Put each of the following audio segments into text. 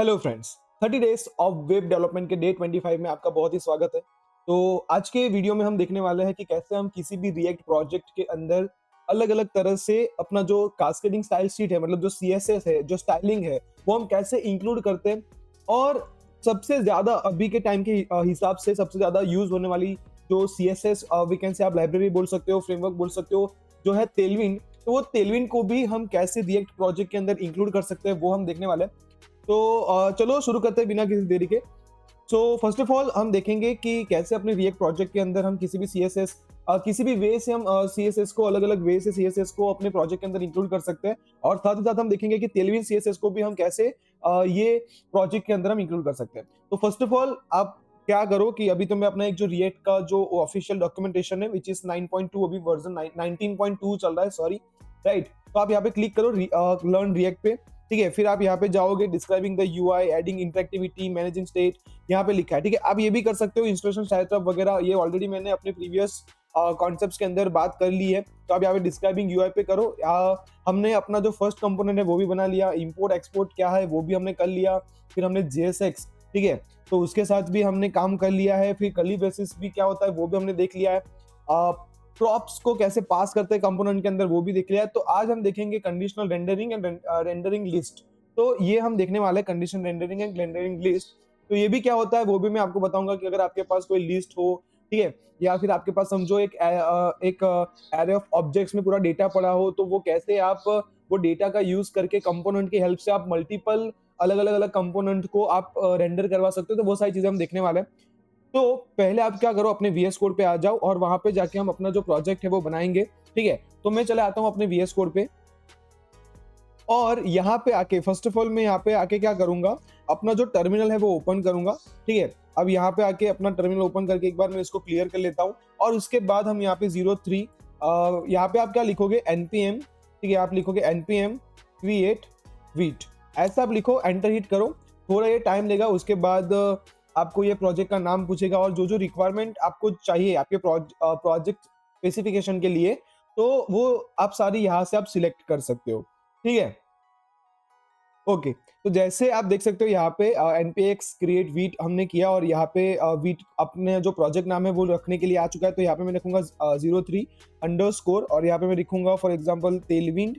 Hello friends, 30 days of web development के day 25 में आपका बहुत ही स्वागत है। तो आज के वीडियो में हम देखने वाले हैं कि कैसे हम किसी भी रिएक्ट प्रोजेक्ट के अंदर अलग-अलग तरह से अपना जो कास्केडिंग स्टाइल शीट है, मतलब जो सीएसएस है, जो स्टाइलिंग है, वो हम कैसे इंक्लूड करते हैं। और सबसे ज़्यादा अभी के टाइम के हिसाब से सबसे ज़्यादा यूज़ होने वाली जो सीएसएस वी कैन से आप लाइब्रेरी बोल सकते हो, फ्रेमवर्क बोल सकते हो, जो है टेलविन। तो वो टेलविन को भी हम कैसे रिएक्ट प्रोजेक्ट के अंदर इंक्लूड कर सकते हैं, वो हम देखने वाले हैं। तो चलो शुरू करते हैं बिना किसी देरी के। सो फर्स्ट ऑफ ऑल हम देखेंगे कि कैसे अपने रिएक्ट प्रोजेक्ट के अंदर हम किसी भी सीएसएस किसी भी वे से हम सीएसएस को अलग-अलग वे से सीएसएस को अपने प्रोजेक्ट के अंदर इंक्लूड कर सकते हैं। और साथ ही साथ हम देखेंगे कि टेलविन सीएसएस को भी हम कैसे ये प्रोजेक्ट के अंदर हम इंक्लूड कर सकते हैं। तो फर्स्ट ऑफ ऑल आप क्या करो कि अभी तो मैं अपना एक जो रिएक्ट का जो ऑफिशियल डॉक्यूमेंटेशन है व्हिच इज 9.2, अभी वर्जन 19.2 चल रहा है, सॉरी, राइट। तो आप यहाँ पे क्लिक करो लर्न रिएक्ट पे। ठीक है, फिर आप यहाँ पे जाओगे, describing the UI, adding interactivity, managing state, यहाँ पे लिखा है। ठीक है, आप ये भी कर सकते हो इंस्टॉलेशन सेटअप वगैरह, ये ऑलरेडी मैंने अपने प्रीवियस कॉन्सेप्ट्स के अंदर बात कर ली है। तो आप यहाँ पे डिस्क्राइबिंग यूआई पे करो। हमने अपना जो फर्स्ट कंपोनेंट है वो भी बना लिया, इंपोर्ट एक्सपोर्ट क्या है वो भी हमने कर लिया, फिर हमने जेएसएक्स, ठीक है, तो उसके साथ भी हमने काम कर लिया है। फिर कर्ली ब्रेसेस भी क्या होता है वो भी हमने देख लिया है। प्रॉप्स को कैसे पास करते हैं कंपोनेंट के अंदर वो भी देख लिया है। तो आज हम देखेंगे conditional rendering and rendering list. तो ये हम देखने वाले हैं, condition rendering and rendering list. तो ये भी क्या होता है वो भी मैं आपको बताऊंगा कि अगर आपके पास कोई लिस्ट हो, ठीक है, या फिर आपके पास समझो एक एरे ऑफ ऑब्जेक्ट्स में पूरा डेटा पड़ा हो, तो वो कैसे आप वो डेटा का यूज करके कंपोनेंट की हेल्प से आप मल्टीपल अलग अलग अलग कंपोनेंट को आप रेंडर करवा सकते हो। तो वो सारी चीजें हम देखने वाले हैं। तो पहले आप क्या करो, अपने वीएस कोड पे आ जाओ और वहां पे जाके हम अपना जो प्रोजेक्ट है वो बनाएंगे। ठीक है, तो मैं चले आता हूँ अपने वीएस कोड पे। और यहाँ पे आके फर्स्ट ऑफ ऑल मैं यहाँ पे आके क्या करूंगा, अपना जो टर्मिनल है वो ओपन करूंगा। ठीक है, अब यहाँ पे आके अपना टर्मिनल ओपन करके एक बार मैं इसको क्लियर कर लेता हूँ। और उसके बाद हम यहाँ पे 03, यहाँ पे आप क्या लिखोगे, एनपीएम। ठीक है, आप लिखोगे एनपीएम क्रिएट वीट, ऐसा आप लिखो, एंटर हिट करो। थोड़ा ये टाइम लेगा, उसके बाद आपको ये प्रोजेक्ट का नाम पूछेगा और जो जो रिक्वायरमेंट आपको चाहिए आपके प्रोजेक्ट स्पेसिफिकेशन के लिए, तो वो आप सारी यहाँ से आप सिलेक्ट कर सकते हो। ठीक है, ओके। तो जैसे आप देख सकते हो यहाँ पे npx क्रिएट वीट हमने किया और यहाँ पे वीट अपने जो प्रोजेक्ट नाम है वो रखने के लिए आ चुका है। तो यहाँ पे मैं लिखूंगा 03 अंडरस्कोर, और यहाँ पे मैं लिखूंगा फॉर एग्जांपल तेलविंड,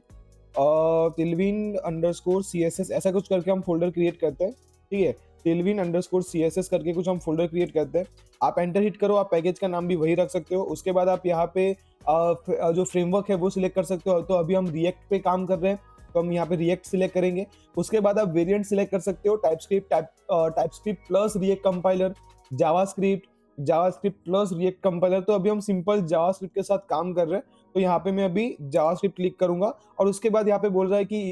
तेलविंड अंडरस्कोर सीएसएस, ऐसा कुछ करके हम फोल्डर क्रिएट करते हैं। ठीक है, तेलविन अंडरस्कोर सीएसएस करके कुछ हम फोल्डर क्रिएट करते हैं। आप एंटर हिट करो, आप पैकेज का नाम भी वही रख सकते हो। उसके बाद आप यहाँ पे जो फ्रेमवर्क है वो सिलेक्ट कर सकते हो। तो अभी हम रिएक्ट पे काम कर रहे हैं, तो हम यहाँ पे रिएक्ट सिलेक्ट करेंगे। उसके बाद आप वेरिएंट सिलेक्ट कर सकते हो, TypeScript plus react compiler, JavaScript, JavaScript plus react compiler. तो अभी हम सिंपल जावास्क्रिप्ट के साथ काम कर रहे हैं, तो यहाँ पे मैं अभी जावास्क्रिप्ट क्लिक करूंगा। और उसके बाद यहाँ पे बोल रहा है कि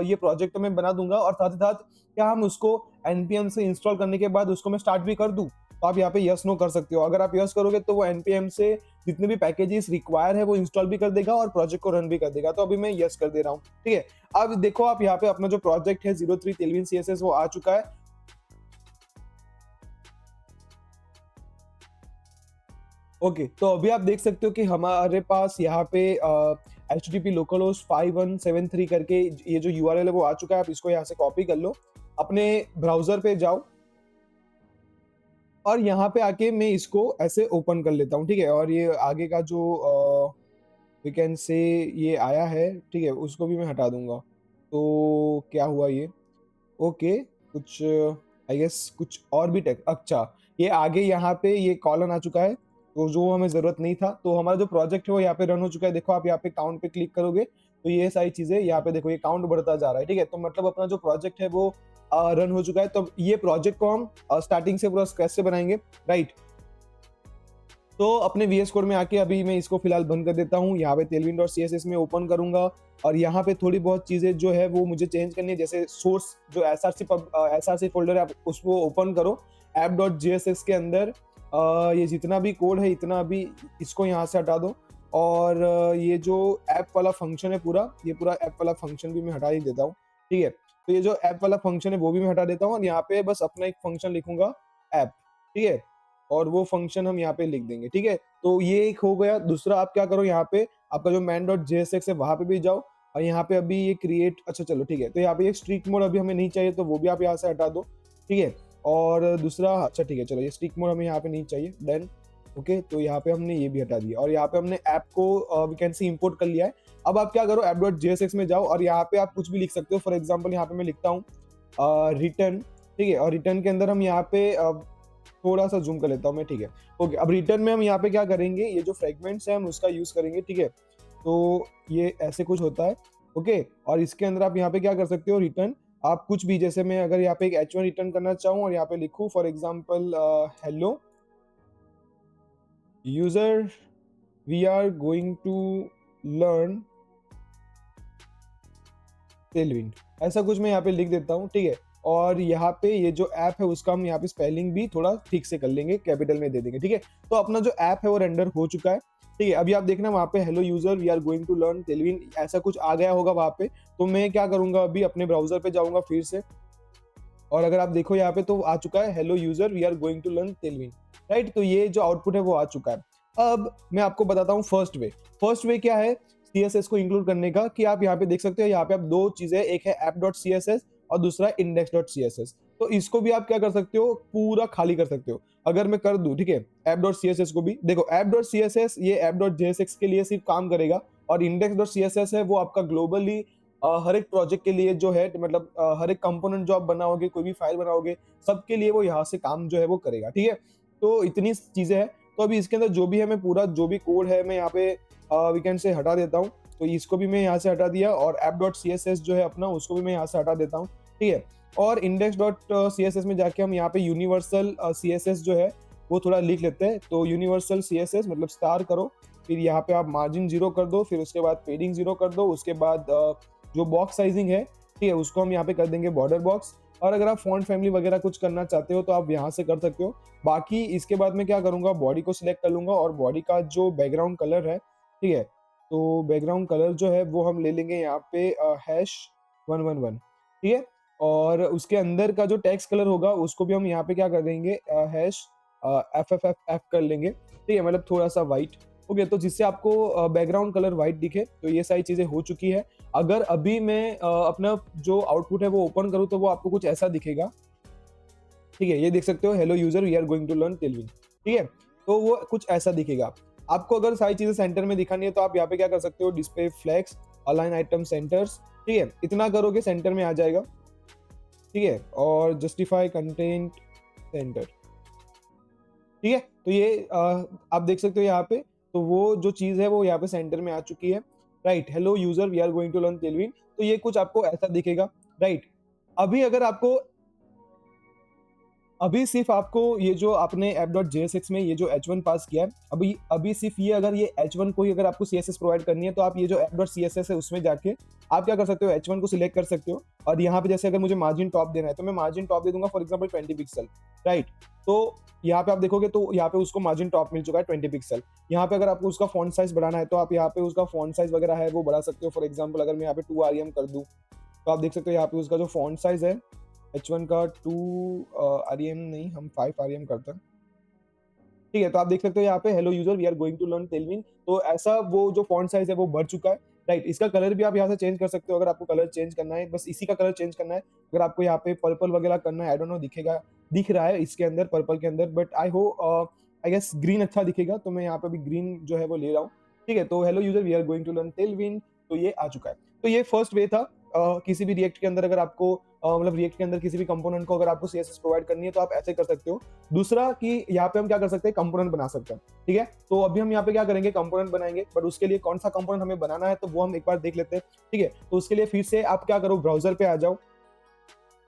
ये प्रोजेक्ट तो मैं बना दूंगा, और साथ ही साथ क्या हम उसको एनपीएम से इंस्टॉल करने के बाद उसको मैं स्टार्ट भी कर दूं। तो आप यहाँ पे यस नो कर सकते हो। अगर आप यस करोगे तो वो एनपीएम से जितने भी पैकेजेस रिक्वायर है वो इंस्टॉल भी कर देगा और प्रोजेक्ट को रन भी कर देगा। तो अभी मैं यस कर दे रहा हूँ। ठीक है, अब देखो आप यहाँ पे अपना जो प्रोजेक्ट है 03 तेलविन सीएसएस वो आ चुका है। ओके, तो अभी आप देख सकते हो कि हमारे पास यहाँ पे http localhost 5173 करके ये जो यूआरएल है वो आ चुका है। आप इसको यहाँ से कॉपी कर लो, अपने ब्राउजर पे जाओ और यहाँ पे आके मैं इसको ऐसे ओपन कर लेता हूँ। ठीक है, और ये आगे का जो वी कैन से ये आया है, ठीक है, उसको भी मैं हटा दूंगा। तो क्या हुआ ये, ओके, कुछ आई गेस कुछ और भी टेक, अच्छा, ये आगे यहाँ पे ये कॉलन आ चुका है, तो जो हमें जरूरत नहीं था। तो हमारा जो प्रोजेक्ट है वो यहाँ पे रन हो चुका है। देखो आप यहाँ पे काउंट पे क्लिक करोगे तो ये सारी चीजें यहाँ पे देखो, ये काउंट बढ़ता जा रहा है। ठीक है, तो मतलब अपना जो प्रोजेक्ट है वो रन हो चुका है। तो ये प्रोजेक्ट को हम स्टार्टिंग से पूरा स्क्रैच से बनाएंगे, राइट। तो अपने वीएस कोड में आके अभी मैं इसको फिलहाल बंद कर देता हूँ। यहाँ पे तेलविन डॉट सीएसएस में ओपन करूंगा और यहाँ पे थोड़ी बहुत चीजें जो है वो मुझे चेंज करनी है। जैसे सोर्स जो एसआरसी फोल्डर है आप उसको ओपन करो, ऐप डॉट जेएसएस के अंदर ये जितना भी कोड है इतना अभी इसको यहाँ से हटा दो। और ये जो ऐप वाला फंक्शन है पूरा, ये पूरा ऐप वाला फंक्शन भी मैं हटा ही देता हूँ। ठीक है, तो ये जो ऐप वाला फंक्शन है वो भी मैं हटा देता हूँ और यहाँ पे बस अपना एक फंक्शन लिखूंगा, ऐप। ठीक है, और वो फंक्शन हम यहाँ पे लिख देंगे। ठीक है, तो ये एक हो गया। दूसरा आप क्या करो, यहाँ पे आपका जो main.jsx है वहां पे भी जाओ, और यहाँ पे अभी ये क्रिएट, अच्छा चलो ठीक है, तो यहाँ पे ये स्ट्रीक मोड अभी हमें नहीं चाहिए, तो वो भी आप यहाँ से हटा दो, ठीक है। और दूसरा, अच्छा ठीक है, चलो ये स्ट्रीक मोड हमें यहाँ पे नहीं चाहिए, डन। ओके, तो यहाँ पे हमने ये भी हटा दिया और यहाँ पे हमने ऐप को वी कैन सी इंपोर्ट कर लिया है। अब आप क्या करो, app.jsx में जाओ और यहाँ पे आप कुछ भी लिख सकते हो। फॉर एग्जाम्पल यहाँ पे मैं लिखता हूँ रिटर्न, ठीक है, और रिटर्न के अंदर हम यहाँ पे थोड़ा सा जूम कर लेता हूँ मैं, ठीक है। ओके, अब रिटर्न में हम यहाँ पे क्या करेंगे, ये जो फ्रेगमेंट्स है हम उसका यूज करेंगे, ठीक है। तो ये ऐसे कुछ होता है, ओके। और इसके अंदर आप यहाँ पे क्या कर सकते हो, रिटर्न आप कुछ भी, जैसे मैं अगर यहाँ पे एक H1 रिटर्न करना चाहूँ और यहाँ पे लिखूँ for example hello user we are going to learn Tailwind, ऐसा कुछ मैं यहाँ पे लिख देता हूँ, ठीक है। और यहाँ पे ये जो ऐप है उसका हम यहाँ पे स्पेलिंग भी थोड़ा ठीक से कर लेंगे, कैपिटल में दे देंगे, ठीक है। तो अपना जो ऐप है वो रेंडर हो चुका है, ठीक है। अभी आप देखना वहाँ पे hello user we are going to learn Tailwind ऐसा कुछ आ गया होगा वहाँ पे। तो मैं क्या करूंगा, अभी अपने ब्राउजर पे जाऊंगा फिर से, और अगर आप देखो यहाँ पे तो आ चुका है hello user we are going to learn Tailwind, right. तो ये जो आउटपुट है वो आ चुका है। अब मैं आपको बताता हूँ फर्स्ट वे। फर्स्ट वे क्या है सीएसएस को इंक्लूड करने का, कि आप यहाँ पे देख सकते हो, यहाँ पे आप दो चीजें, एक है app.css और दूसरा index.css। तो इसको भी आप क्या कर सकते हो, पूरा खाली कर सकते हो। अगर मैं कर दूं, ठीक है, app.css को भी देखो, app.css ये app.jsx के लिए सिर्फ काम करेगा, और index.css है वो आपका ग्लोबली हर एक प्रोजेक्ट के लिए जो है, मतलब हर एक कंपोनेंट जो आप बनाओगे, कोई भी फाइल बनाओगे, सबके लिए वो यहाँ से काम जो है वो करेगा, ठीक है। तो इतनी चीजें हैं। तो अभी इसके अंदर जो भी है, मैं पूरा जो भी कोड है मैं यहाँ पे वी कैन से हटा देता हूँ। तो इसको भी मैं यहाँ से हटा दिया, और app.css जो है अपना उसको भी मैं यहाँ से हटा देता हूँ, ठीक है। और index.css में जाके हम यहाँ पे यूनिवर्सल CSS जो है वो थोड़ा लिख लेते हैं। तो यूनिवर्सल CSS मतलब स्टार करो, फिर यहाँ पे आप मार्जिन 0 कर दो, फिर उसके बाद पेडिंग 0 कर दो, उसके बाद जो बॉक्स साइजिंग है, ठीक है, उसको हम यहाँ पे कर देंगे बॉर्डर बॉक्स। और अगर आप फॉन्ट फैमिली वगैरह कुछ करना चाहते हो तो आप यहाँ से कर सकते हो। बाकी इसके बाद मैं क्या करूंगा, बॉडी को सिलेक्ट कर लूंगा, और बॉडी का जो बैकग्राउंड कलर है, ठीक है, तो बैकग्राउंड कलर जो है वो हम ले लेंगे यहाँ पे #111, ठीक है। और उसके अंदर का जो टेक्स्ट कलर होगा उसको भी हम यहाँ पे क्या कर देंगे, #FFFF कर लेंगे, ठीक है, मतलब थोड़ा सा व्हाइट। ओके, तो जिससे आपको बैकग्राउंड कलर व्हाइट दिखे। तो ये सारी चीजें हो चुकी है। अगर अभी मैं अपना जो आउटपुट है वो ओपन करूँ तो वो आपको कुछ ऐसा दिखेगा, ठीक है, ये देख सकते हो, hello user we are going to learn Tailwind, ठीक है। तो वो कुछ ऐसा दिखेगा। आपको अगर सारी चीजें सेंटर में दिखानी है तो आप यहाँ पे क्या कर सकते हो, display flags, align item centres, ठीक है, इतना करोगे सेंटर में आ जाएगा, ठीक है। और जस्टिफाई कंटेंट सेंटर, ठीक है। तो ये आप देख सकते हो यहाँ पे, तो वो जो चीज है वो यहाँ पे सेंटर में आ चुकी है, right. Hello user we are going to learn Tailwind, तो ये कुछ आपको ऐसा दिखेगा, राइट। अभी अगर आपको, अभी सिर्फ आपको ये जो आपने app.jsx में ये जो H1 पास किया है, अभी अभी सिर्फ ये, अगर ये H1 को ही अगर आपको CSS प्रोवाइड करनी है तो आप ये जो app.css है उसमें जाके आप क्या कर सकते हो, H1 को सिलेक्ट कर सकते हो। और यहाँ पे जैसे अगर मुझे मार्जिन टॉप देना है तो मैं मार्जिन टॉप दे दूंगा फॉर एग्जाम्पल 20 पिक्सल, राइट। तो यहाँ पे आप देखोगे तो यहाँ पे उसको मार्जिन टॉप मिल चुका है 20 पिक्सल। यहाँ पे अगर आपको उसका फॉन्ट साइज बढ़ाना है तो आप यहाँ पे उसका फॉन्ट साइज वगैरह है वो बढ़ा सकते हो। फॉर एग्जाम्पल अगर मैं यहाँ पे 2 REM कर दूँ तो आप देख सकते हो यहाँ पे उसका जो फॉन्ट साइज है H1 का 2 REM नहीं, हम 5 REM करते हैं, ठीक है। तो आप देख सकते हो यहाँ पे hello user we are going to learn Tailwind, तो ऐसा वो जो फॉन्ट साइज है वो बढ़ चुका है, राइट। इसका कलर भी आप यहाँ से चेंज कर सकते हो अगर आपको कलर चेंज करना है, बस इसी का कलर चेंज करना है। अगर आपको यहाँ पे पर्पल वगैरह करना है, आई डोंट नो दिखेगा, दिख रहा है इसके अंदर पर्पल के अंदर, बट आई गेस ग्रीन अच्छा दिखेगा, तो मैं यहाँ पे भी ग्रीन जो है वो ले रहा हूँ, ठीक है। तो hello user we are going to learn Tailwind, तो ये आ चुका है। तो ये फर्स्ट वे था। किसी भी रिएक्ट के अंदर अगर आपको मतलब रिएक्ट के अंदर किसी भी कंपोनेंट को अगर आपको CSS प्रोवाइड करनी है तो आप ऐसे कर सकते हो। दूसरा कि यहाँ पे हम क्या कर सकते हैं, कंपोनेंट बना सकते हैं, ठीक है। तो अभी हम यहाँ पे क्या करेंगे, कंपोनेंट बनाएंगे, बट उसके लिए कौन सा कंपोनेंट हमें बनाना है तो वो हम एक बार देख लेते हैं, ठीक है। तो उसके लिए फिर से आप क्या करो, ब्राउजर पे आ जाओ,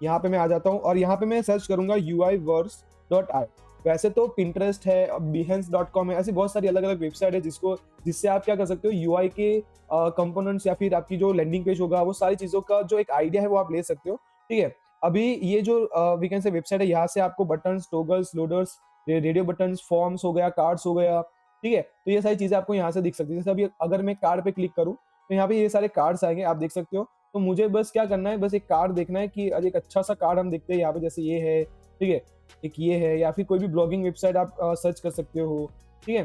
यहाँ पे मैं आ जाता हूँ और यहाँ पे मैं सर्च करूंगा uiverse.i। वैसे तो Pinterest है, behance.com है, ऐसी बहुत सारी अलग अलग वेबसाइट है जिससे आप क्या कर सकते हो, यूआई के कंपोनेंट्स या फिर आपकी जो लैंडिंग पेज होगा वो सारी चीजों का जो एक आइडिया है वो आप ले सकते हो, ठीक है। अभी ये जो वी कैन से वेबसाइट है, यहाँ से आपको buttons, toggles, loaders, radio buttons, forms हो गया, कार्ड्स हो गया, ठीक है। तो ये सारी चीजें आपको यहाँ से दिख सकती है। जैसे अभी अगर मैं कार्ड पे क्लिक करूँ तो यहाँ पे ये सारे कार्ड्स आएंगे, आप देख सकते हो। तो मुझे बस क्या करना है, बस एक कार्ड देखना है कि एक अच्छा सा कार्ड हम देखते हैं यहाँ पे, जैसे ये है, ठीक है, एक ये है, या फिर कोई भी ब्लॉगिंग वेबसाइट आप सर्च कर सकते हो, ठीक है।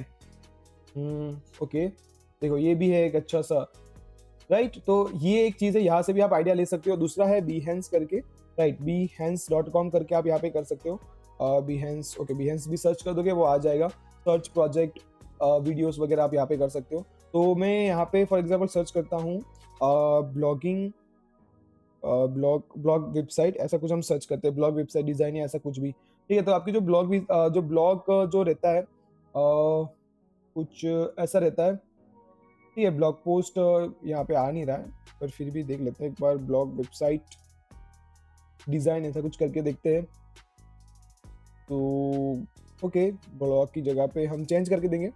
ओके, देखो ये भी है एक अच्छा सा, राइट। तो ये एक चीज़ है, यहाँ से भी आप आइडिया ले सकते हो। दूसरा है Behance करके, राइट, behance.com करके आप यहाँ पे कर सकते हो। Behance, ओके, Behance भी सर्च कर दोगे वो आ जाएगा। सर्च प्रोजेक्ट वीडियोस वगैरह आप यहाँ पे कर सकते हो। तो मैं यहाँ पे फॉर एग्जांपल सर्च करता हूँ ब्लॉगिंग, ब्लॉग वेबसाइट, ऐसा कुछ हम सर्च करते हैं, ब्लॉग वेबसाइट डिजाइन या ऐसा कुछ भी, ठीक है। तो आपकी जो ब्लॉग जो ब्लॉग जो रहता है कुछ ऐसा रहता है, ठीक है। ब्लॉग पोस्ट यहाँ पे आ नहीं रहा है, पर फिर भी देख लेते हैं एक बार, ब्लॉग वेबसाइट डिजाइन ऐसा कुछ करके देखते हैं। तो ओके, ब्लॉग की जगह पे हम चेंज करके देंगे।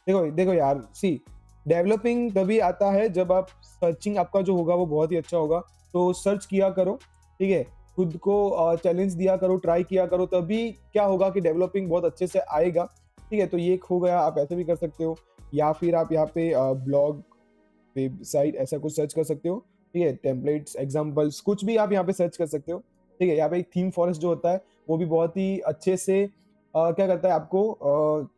देखो देखो यार, सी, डेवलपिंग तभी आता है जब आप सर्चिंग आपका जो होगा वो बहुत ही अच्छा होगा। तो सर्च किया करो, ठीक है, खुद को चैलेंज दिया करो, ट्राई किया करो, तभी क्या होगा कि डेवलपिंग बहुत अच्छे से आएगा, ठीक है। तो ये एक हो गया, आप ऐसे भी कर सकते हो, या फिर आप यहाँ पे ब्लॉग वेबसाइट ऐसा कुछ सर्च कर सकते हो, ठीक है। टेम्पलेट्स, एग्जांपल्स, कुछ भी आप यहाँ पे सर्च कर सकते हो, ठीक है। यहाँ पे एक थीम फॉरेस्ट जो होता है वो भी बहुत ही अच्छे से क्या करता है आपको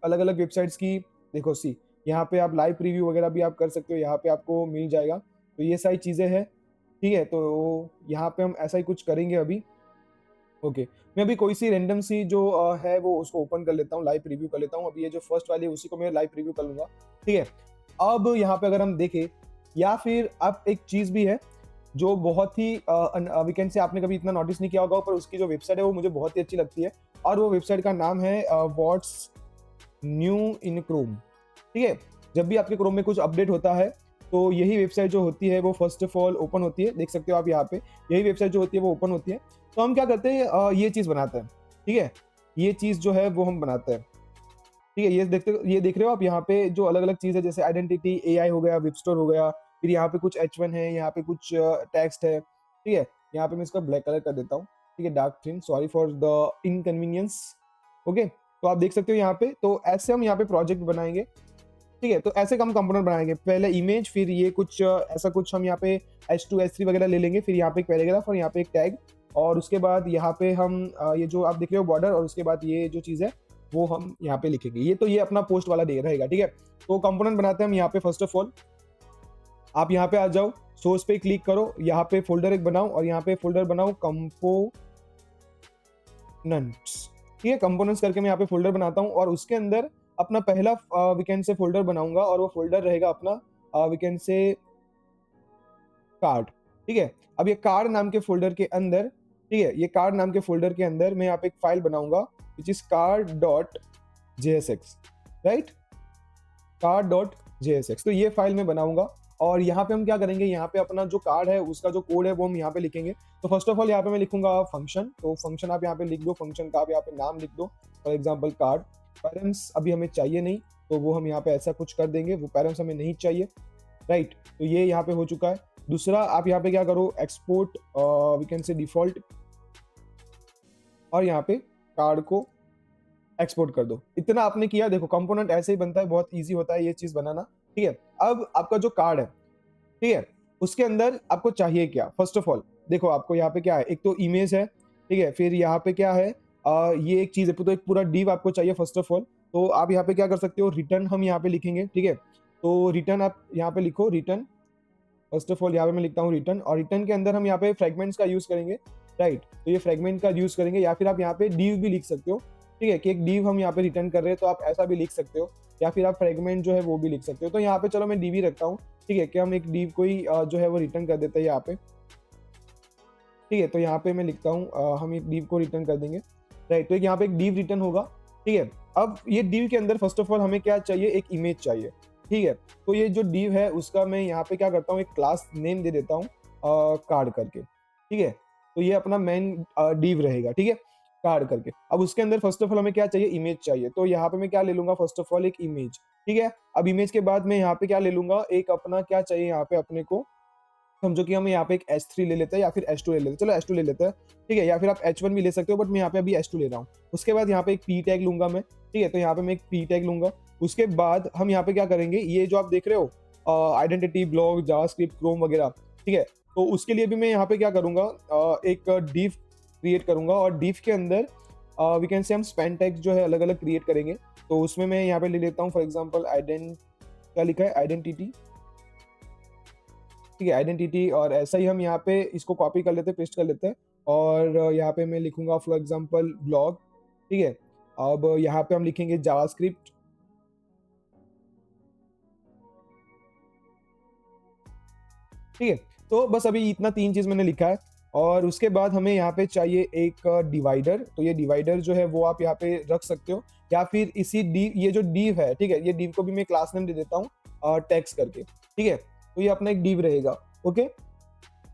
अलग अलग वेबसाइट्स की, देखो सी, यहाँ पे आप लाइव प्रीव्यू वगैरह भी आप कर सकते हो, यहाँ पे आपको मिल जाएगा। तो ये सारी चीज़ें हैं, ठीक है। तो यहाँ पे हम ऐसा ही कुछ करेंगे अभी, ओके। मैं अभी कोई सी रैंडम सी जो है वो उसको ओपन कर लेता हूँ, लाइव प्रीव्यू कर लेता हूँ। अभी ये जो फर्स्ट वाली है उसी को मैं लाइव प्रीव्यू कर लूंगा, ठीक है। अब यहाँ पे अगर हम देखें, या फिर अब एक चीज़ भी है जो बहुत ही वीकेंड से आपने कभी इतना नोटिस नहीं किया होगा, पर उसकी जो वेबसाइट है वो मुझे बहुत ही अच्छी लगती है, और वो वेबसाइट का नाम है व्हाट्स न्यू इन क्रोम, ठीक है। जब भी आपके क्रोम में कुछ अपडेट होता है तो यही वेबसाइट जो होती है वो फर्स्ट ऑफ ऑल ओपन होती है, देख सकते हो आप यहाँ पे, यही वेबसाइट जो होती है वो ओपन होती है। तो हम क्या करते हैं, ये चीज़ बनाते हैं, ठीक है। ये चीज़ जो है वो हम बनाते हैं, ठीक है। ये देख रहे हो आप यहाँ पे जो अलग अलग चीज़ है, जैसे आइडेंटिटी, एआई हो गया, वेब स्टोर हो गया, फिर यहाँ पे कुछ H1 है, यहाँ पे कुछ टेक्स्ट है, ठीक है। यहाँ पे मैं इसका ब्लैक कलर कर देता हूँ, ठीक है, dark theme, sorry for the inconvenience, okay. तो आप देख सकते हो यहाँ पे, तो ऐसे हम यहाँ पे प्रोजेक्ट बनाएंगे, ठीक है। तो ऐसे हम कंपोनेंट बनाएंगे, पहले इमेज, फिर ये कुछ ऐसा कुछ हम यहाँ पे H2 H3 वगैरह ले लेंगे, फिर यहाँ पे एक पैराग्राफ और यहाँ पे एक टैग, और उसके बाद यहाँ पे हम ये जो आप देख रहे हो बॉर्डर, और उसके बाद ये जो चीज़ है वो हम यहाँ पे लिखेंगे। ये तो ये अपना पोस्ट वाला डे रहेगा, ठीक है। तो कंपोनेंट बनाते हैं हम यहाँ पे। फर्स्ट ऑफ ऑल आप यहाँ पे आ जाओ, सोर्स पे क्लिक करो, यहाँ पे फोल्डर एक बनाओ, और यहाँ पे फोल्डर बनाओ कंपोनेंट्स, ठीक है। कंपोनेंट्स करके मैं यहाँ पे फोल्डर बनाता हूँ, और उसके अंदर अपना पहला वीकेंड से फोल्डर बनाऊंगा, और वो फोल्डर रहेगा अपना वीकेंड से कार्ड, ठीक है। अब ये कार्ड नाम के फोल्डर के अंदर, ठीक है, ये कार्ड नाम के फोल्डर के अंदर मैं यहाँ पे एक फाइल बनाऊंगा which is card.jsx, right, card.jsx। तो ये फाइल मैं बनाऊंगा, और यहाँ पे हम क्या करेंगे, यहाँ पे अपना जो कार्ड है उसका जो कोड है वो हम यहाँ पे लिखेंगे। तो फर्स्ट ऑफ ऑल यहाँ पे मैं लिखूंगा फंक्शन, तो फंक्शन आप यहाँ पे लिख दो, फंक्शन का आप यहाँ पे नाम लिख दो, फॉर एग्जाम्पल कार्ड। पैरेंट्स अभी हमें चाहिए नहीं, तो वो हम यहाँ पे ऐसा कुछ कर देंगे, वो पैरेंट्स हमें नहीं चाहिए, राइट। तो ये यहाँ पे हो चुका है। दूसरा आप यहाँ पे क्या करो, export we can say default, और यहाँ पे कार्ड को एक्सपोर्ट कर दो। इतना आपने किया, देखो कंपोनेंट ऐसे ही बनता है, बहुत इजी होता है ये चीज बनाना, ठीक है। अब आपका जो कार्ड है, ठीक है, उसके अंदर आपको चाहिए क्या, फर्स्ट ऑफ ऑल देखो आपको यहाँ पे क्या है, एक तो इमेज है, ठीक है, फिर यहाँ पे क्या है, ये एक चीज है, तो एक पूरा डिव आपको चाहिए फर्स्ट ऑफ ऑल। तो आप यहाँ पे क्या कर सकते हो, रिटर्न हम यहाँ पे लिखेंगे, ठीक है। तो रिटर्न आप यहाँ पे लिखो, रिटर्न, फर्स्ट ऑफ ऑल यहाँ पे मैं लिखता हूँ रिटर्न, और रिटर्न के अंदर हम यहाँ पे फ्रेगमेंट्स का यूज करेंगे, राइट। तो ये फ्रेगमेंट का यूज करेंगे, या फिर आप यहाँ पे डिव भी लिख सकते हो, ठीक है, कि एक डिव हम यहाँ पे रिटर्न कर रहे हैं, तो आप ऐसा भी लिख सकते हो, या फिर आप फ्रेगमेंट जो है वो भी लिख सकते हो। तो यहाँ पे चलो मैं डिव ही रखता हूँ, ठीक है, कि हम एक डिव को ही जो है वो रिटर्न कर देते हैं यहाँ पे, ठीक है। तो यहाँ पे मैं लिखता हूँ हम एक डिव को रिटर्न कर देंगे, राइट। तो यहाँ पे एक डिव रिटर्न होगा, ठीक है। अब ये डिव के अंदर फर्स्ट ऑफ ऑल हमें क्या चाहिए, एक इमेज चाहिए, ठीक है। तो ये जो डिव है उसका मैं यहाँ पे क्या करता हूँ, एक क्लास नेम दे देता हूँ कार्ड करके, ठीक है। तो ये अपना मेन डिव रहेगा, ठीक है, कार्ड करके। अब उसके अंदर फर्स्ट ऑफ ऑल हमें क्या चाहिए, इमेज चाहिए। तो यहाँ पे मैं क्या ले लूंगा, फर्स्ट ऑफ ऑल एक इमेज, ठीक है। अब इमेज के बाद मैं यहाँ पे क्या ले लूंगा, एक अपना क्या चाहिए यहाँ पे अपने को, समझो कि हम यहाँ पे एक H3 ले लेते हैं, या फिर H2 ले लेते हैं, चलो H2 ले लेते हैं, ठीक है, या फिर आप H1 भी ले सकते हो, बट मैं यहाँ पे अभी H2 ले रहा हूँ। उसके बाद यहाँ पे एक P टैग लूंगा मैं, ठीक है। तो यहाँ पे मैं एक P टैग लूंगा। उसके बाद हम यहाँ पे क्या करेंगे, ये जो आप देख रहे हो आइडेंटिटी, ब्लॉग, जावास्क्रिप्ट, क्रोम वगैरह, ठीक है। तो उसके लिए भी मैं यहाँ पे क्या करूंगा, एक डिव क्रिएट करूंगा, और डिव के अंदर वी कैन से हम स्पैन टैग्स जो है अलग अलग क्रिएट करेंगे। तो उसमें मैं यहाँ पे ले लेता हूँ फॉर एग्जाम्पल क्या लिखा है, आइडेंटिटी, ठीक है, आइडेंटिटी, और ऐसा ही हम यहाँ पे इसको कॉपी कर लेते हैं, पेस्ट कर लेते हैं, और यहाँ पे मैं लिखूंगा फॉर एग्जांपल ब्लॉग, ठीक है। अब यहाँ पे हम लिखेंगे जावास्क्रिप्ट, ठीक है। तो बस अभी इतना 3 चीज मैंने लिखा है, और उसके बाद हमें यहाँ पे चाहिए एक डिवाइडर। तो ये डिवाइडर जो है वो आप यहाँ पे रख सकते हो, या फिर इसी डी, ये जो डिव है, ठीक है, ये डिव को भी मैं क्लास नेम दे देता हूँ टेक्स्ट करके, ठीक है। तो ये अपना एक डिव रहेगा, ओके।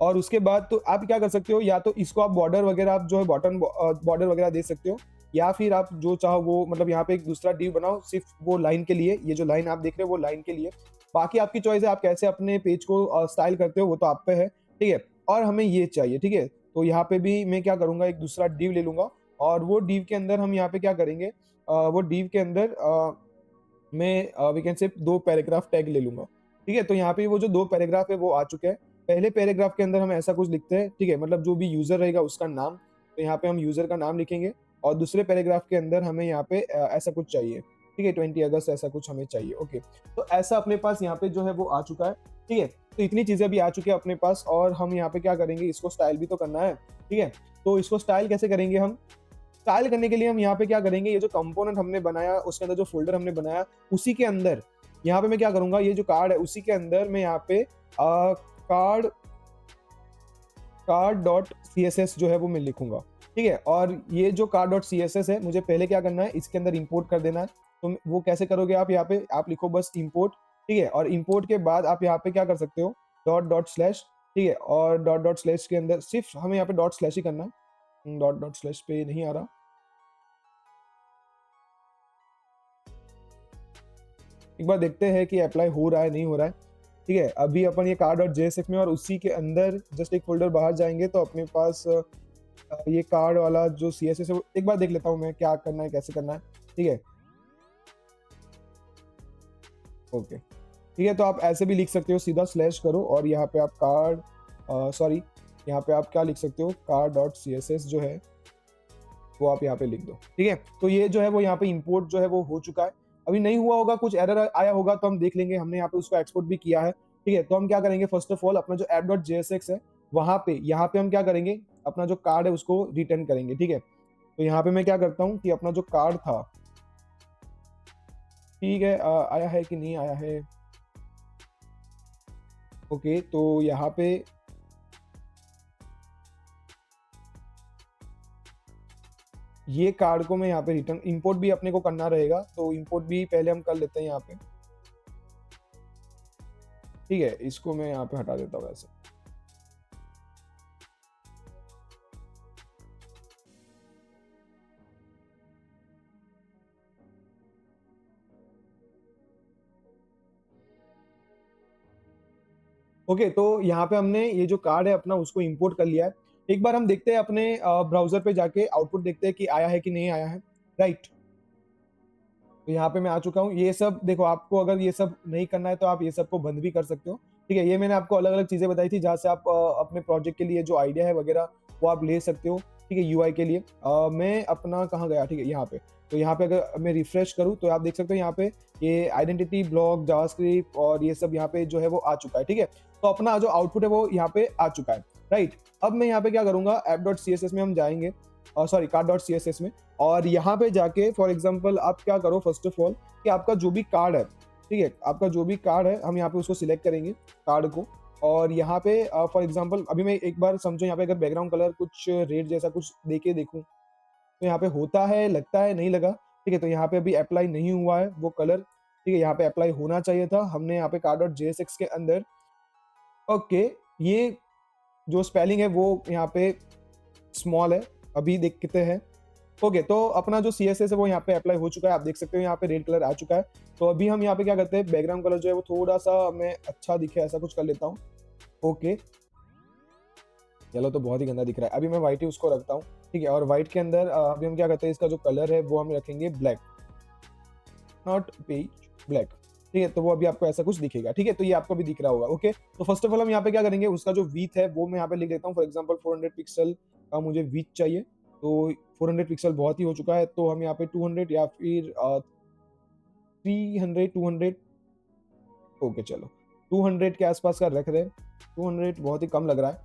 और उसके बाद तो आप क्या कर सकते हो, या तो इसको आप बॉर्डर वगैरह, आप जो है बॉटम बॉर्डर वगैरह दे सकते हो, या फिर आप जो चाहो वो, मतलब यहाँ पे एक दूसरा डिव बनाओ सिर्फ वो लाइन के लिए। ये जो लाइन आप देख रहे हो वो लाइन के लिए, बाकी आपकी चॉइस है, आप कैसे अपने पेज को स्टाइल करते हो वो तो आप पे है, ठीक है। और हमें ये चाहिए, ठीक है। तो यहाँ पे भी मैं क्या करूंगा, एक दूसरा डिव ले लूंगा, और वो डिव के अंदर हम यहाँ पे क्या करेंगे, वो डिव के अंदर मैं वी कैन से 2 पैराग्राफ टैग ले लूंगा, ठीक है। तो यहाँ पे वो जो 2 पैराग्राफ है वो आ चुके हैं। पहले पैराग्राफ के अंदर हम ऐसा कुछ लिखते हैं, ठीक है, मतलब जो भी यूजर रहेगा उसका नाम, तो यहाँ पे हम यूजर का नाम लिखेंगे। और दूसरे पैराग्राफ के अंदर हमें यहाँ पे ऐसा कुछ चाहिए, ठीक है, 20 अगस्त ऐसा कुछ हमें चाहिए, ओके। तो ऐसा अपने पास यहाँ पे जो है वो आ चुका है, ठीक है। तो इतनी चीजें अभी आ चुकी है अपने पास, और हम यहाँ पे क्या करेंगे, इसको स्टाइल भी तो करना है, ठीक है। तो इसको स्टाइल कैसे करेंगे, हम स्टाइल करने के लिए हम यहाँ पे क्या करेंगे, ये जो कंपोनेंट हमने बनाया उसके अंदर जो फोल्डर हमने बनाया उसी के अंदर यहाँ पे मैं क्या करूंगा, ये जो कार्ड है उसी के अंदर मैं यहाँ पे card card dot C S S जो है वो मैं लिखूंगा, ठीक है। और ये जो card dot C S S है, मुझे पहले क्या करना है, इसके अंदर इंपोर्ट कर देना है। तो वो कैसे करोगे आप, यहाँ पे आप लिखो बस इंपोर्ट, ठीक है। और इंपोर्ट के बाद आप यहाँ पे क्या कर सकते हो, डॉट डॉट स्लैश, ठीक है। और डॉट डॉट स्लैश के अंदर सिर्फ हमें यहाँ पे डॉट स्लैश ही करना है, डॉट डॉट स्लैश पे नहीं आ रहा। एक बार देखते हैं कि अप्लाई हो रहा है नहीं हो रहा है, ठीक है। अभी अपन ये कार डॉट जेएसएफ में, और उसी के अंदर जस्ट एक फोल्डर बाहर जाएंगे तो अपने पास ये कार्ड वाला जो सी एस एस है एक बार देख लेता हूँ मैं क्या करना है कैसे करना है, ठीक है, ओके, ठीक है। तो आप ऐसे भी लिख सकते हो, सीधा स्लैश करो और यहाँ पे आप कार्ड, सॉरी, यहाँ पे आप क्या लिख सकते हो, car dot C S S जो है वो आप यहाँ पे लिख दो, ठीक है। तो ये जो है वो यहाँ पे इंपोर्ट जो है वो हो चुका है। अभी नहीं हुआ होगा, कुछ एरर आया होगा तो हम देख लेंगे, हमने यहाँ पे उसको एक्सपोर्ट भी किया है, ठीक है। तो हम क्या करेंगे, फर्स्ट ऑफ ऑल अपना जो ऐप डॉट जेएसएक्स है वहां पे, यहाँ पे हम क्या करेंगे, अपना जो कार्ड है उसको रिटर्न करेंगे, ठीक है। तो यहाँ पे मैं क्या करता हूँ कि अपना जो कार्ड था, ठीक है, आया है कि नहीं आया है, ओके। तो यहाँ पे ये कार्ड को मैं यहाँ पे रिटर्न, इंपोर्ट भी अपने को करना रहेगा, तो इंपोर्ट भी पहले हम कर लेते हैं यहाँ पे, ठीक है। इसको मैं यहाँ पे हटा देता हूँ ऐसे, ओके। तो यहाँ पे हमने ये जो कार्ड है अपना उसको इंपोर्ट कर लिया है। एक बार हम देखते हैं अपने ब्राउजर पे जाके आउटपुट देखते हैं कि आया है कि नहीं आया है, राइट। तो यहाँ पे मैं आ चुका हूँ। ये सब देखो, आपको अगर ये सब नहीं करना है तो आप ये सब को बंद भी कर सकते हो, ठीक है। ये मैंने आपको अलग अलग चीजें बताई थी जहाँ से आप अपने प्रोजेक्ट के लिए जो आइडिया है वगैरह वो आप ले सकते हो, ठीक है, यूआई के लिए। मैं अपना कहाँ गया, ठीक है, यहाँ पे। तो यहाँ पे अगर मैं रिफ्रेश करूँ तो आप देख सकते हो यहाँ पे ये आइडेंटिटी ब्लॉक जावास्क्रिप्ट और ये सब यहाँ पे जो है वो आ चुका है, ठीक है। तो अपना जो आउटपुट है वो यहाँ पे आ चुका है, राइट। अब मैं यहाँ पे क्या करूंगा, app dot C S S में हम जाएंगे, sorry, card dot C S S में, और यहाँ पे जाके फॉर एग्जाम्पल आप क्या करो, फर्स्ट ऑफ ऑल कि आपका जो भी कार्ड है, ठीक है, आपका जो भी कार्ड है हम यहाँ पे उसको सिलेक्ट करेंगे कार्ड को। और यहाँ पे फॉर एग्जांपल अभी मैं एक बार समझो, यहाँ पे अगर बैकग्राउंड कलर कुछ रेड जैसा कुछ देके देखूं तो यहाँ पे होता है, लगता है, नहीं लगा, ठीक है। तो यहाँ पे अभी अप्लाई नहीं हुआ है वो कलर, ठीक है। यहाँ पे अप्लाई होना चाहिए था, हमने यहाँ पे कार्ड डॉट जेएसएक्स के अंदर, ओके, ये जो स्पेलिंग है वो यहाँ पे स्मॉल है, अभी देखते हैं, ओके। तो अपना जो सी एस एस है वो यहाँ पे अप्लाई हो चुका है, आप देख सकते हो यहाँ पे रेड कलर आ चुका है। तो अभी हम यहाँ पे क्या करते हैं, बैकग्राउंड कलर जो है वो थोड़ा सा मैं अच्छा दिखे ऐसा कुछ कर लेता हूँ, ओके। चलो, तो बहुत ही गंदा दिख रहा है, अभी मैं व्हाइट ही उसको रखता हूँ, ठीक है। और व्हाइट के अंदर अभी हम क्या करते हैं, इसका जो कलर है वो हम रखेंगे ब्लैक, नॉट पेज, ब्लैक, ठीक है। तो वो अभी आपको ऐसा कुछ दिखेगा, ठीक है। तो ये आपको भी दिख रहा होगा, ओके। तो फर्स्ट ऑफ ऑल हम यहाँ पे क्या करेंगे, उसका जो विड्थ है वो मैं यहाँ पे लिख देता हूँ, फॉर एग्जाम्पल 400 पिक्सल का मुझे विड्थ चाहिए। तो 400 पिक्सल बहुत ही हो चुका है, तो हम यहाँ पे 200 या फिर 300, 200, ओके, चलो 200 के आसपास का रख रहे हैं, 200 बहुत ही कम लग रहा है,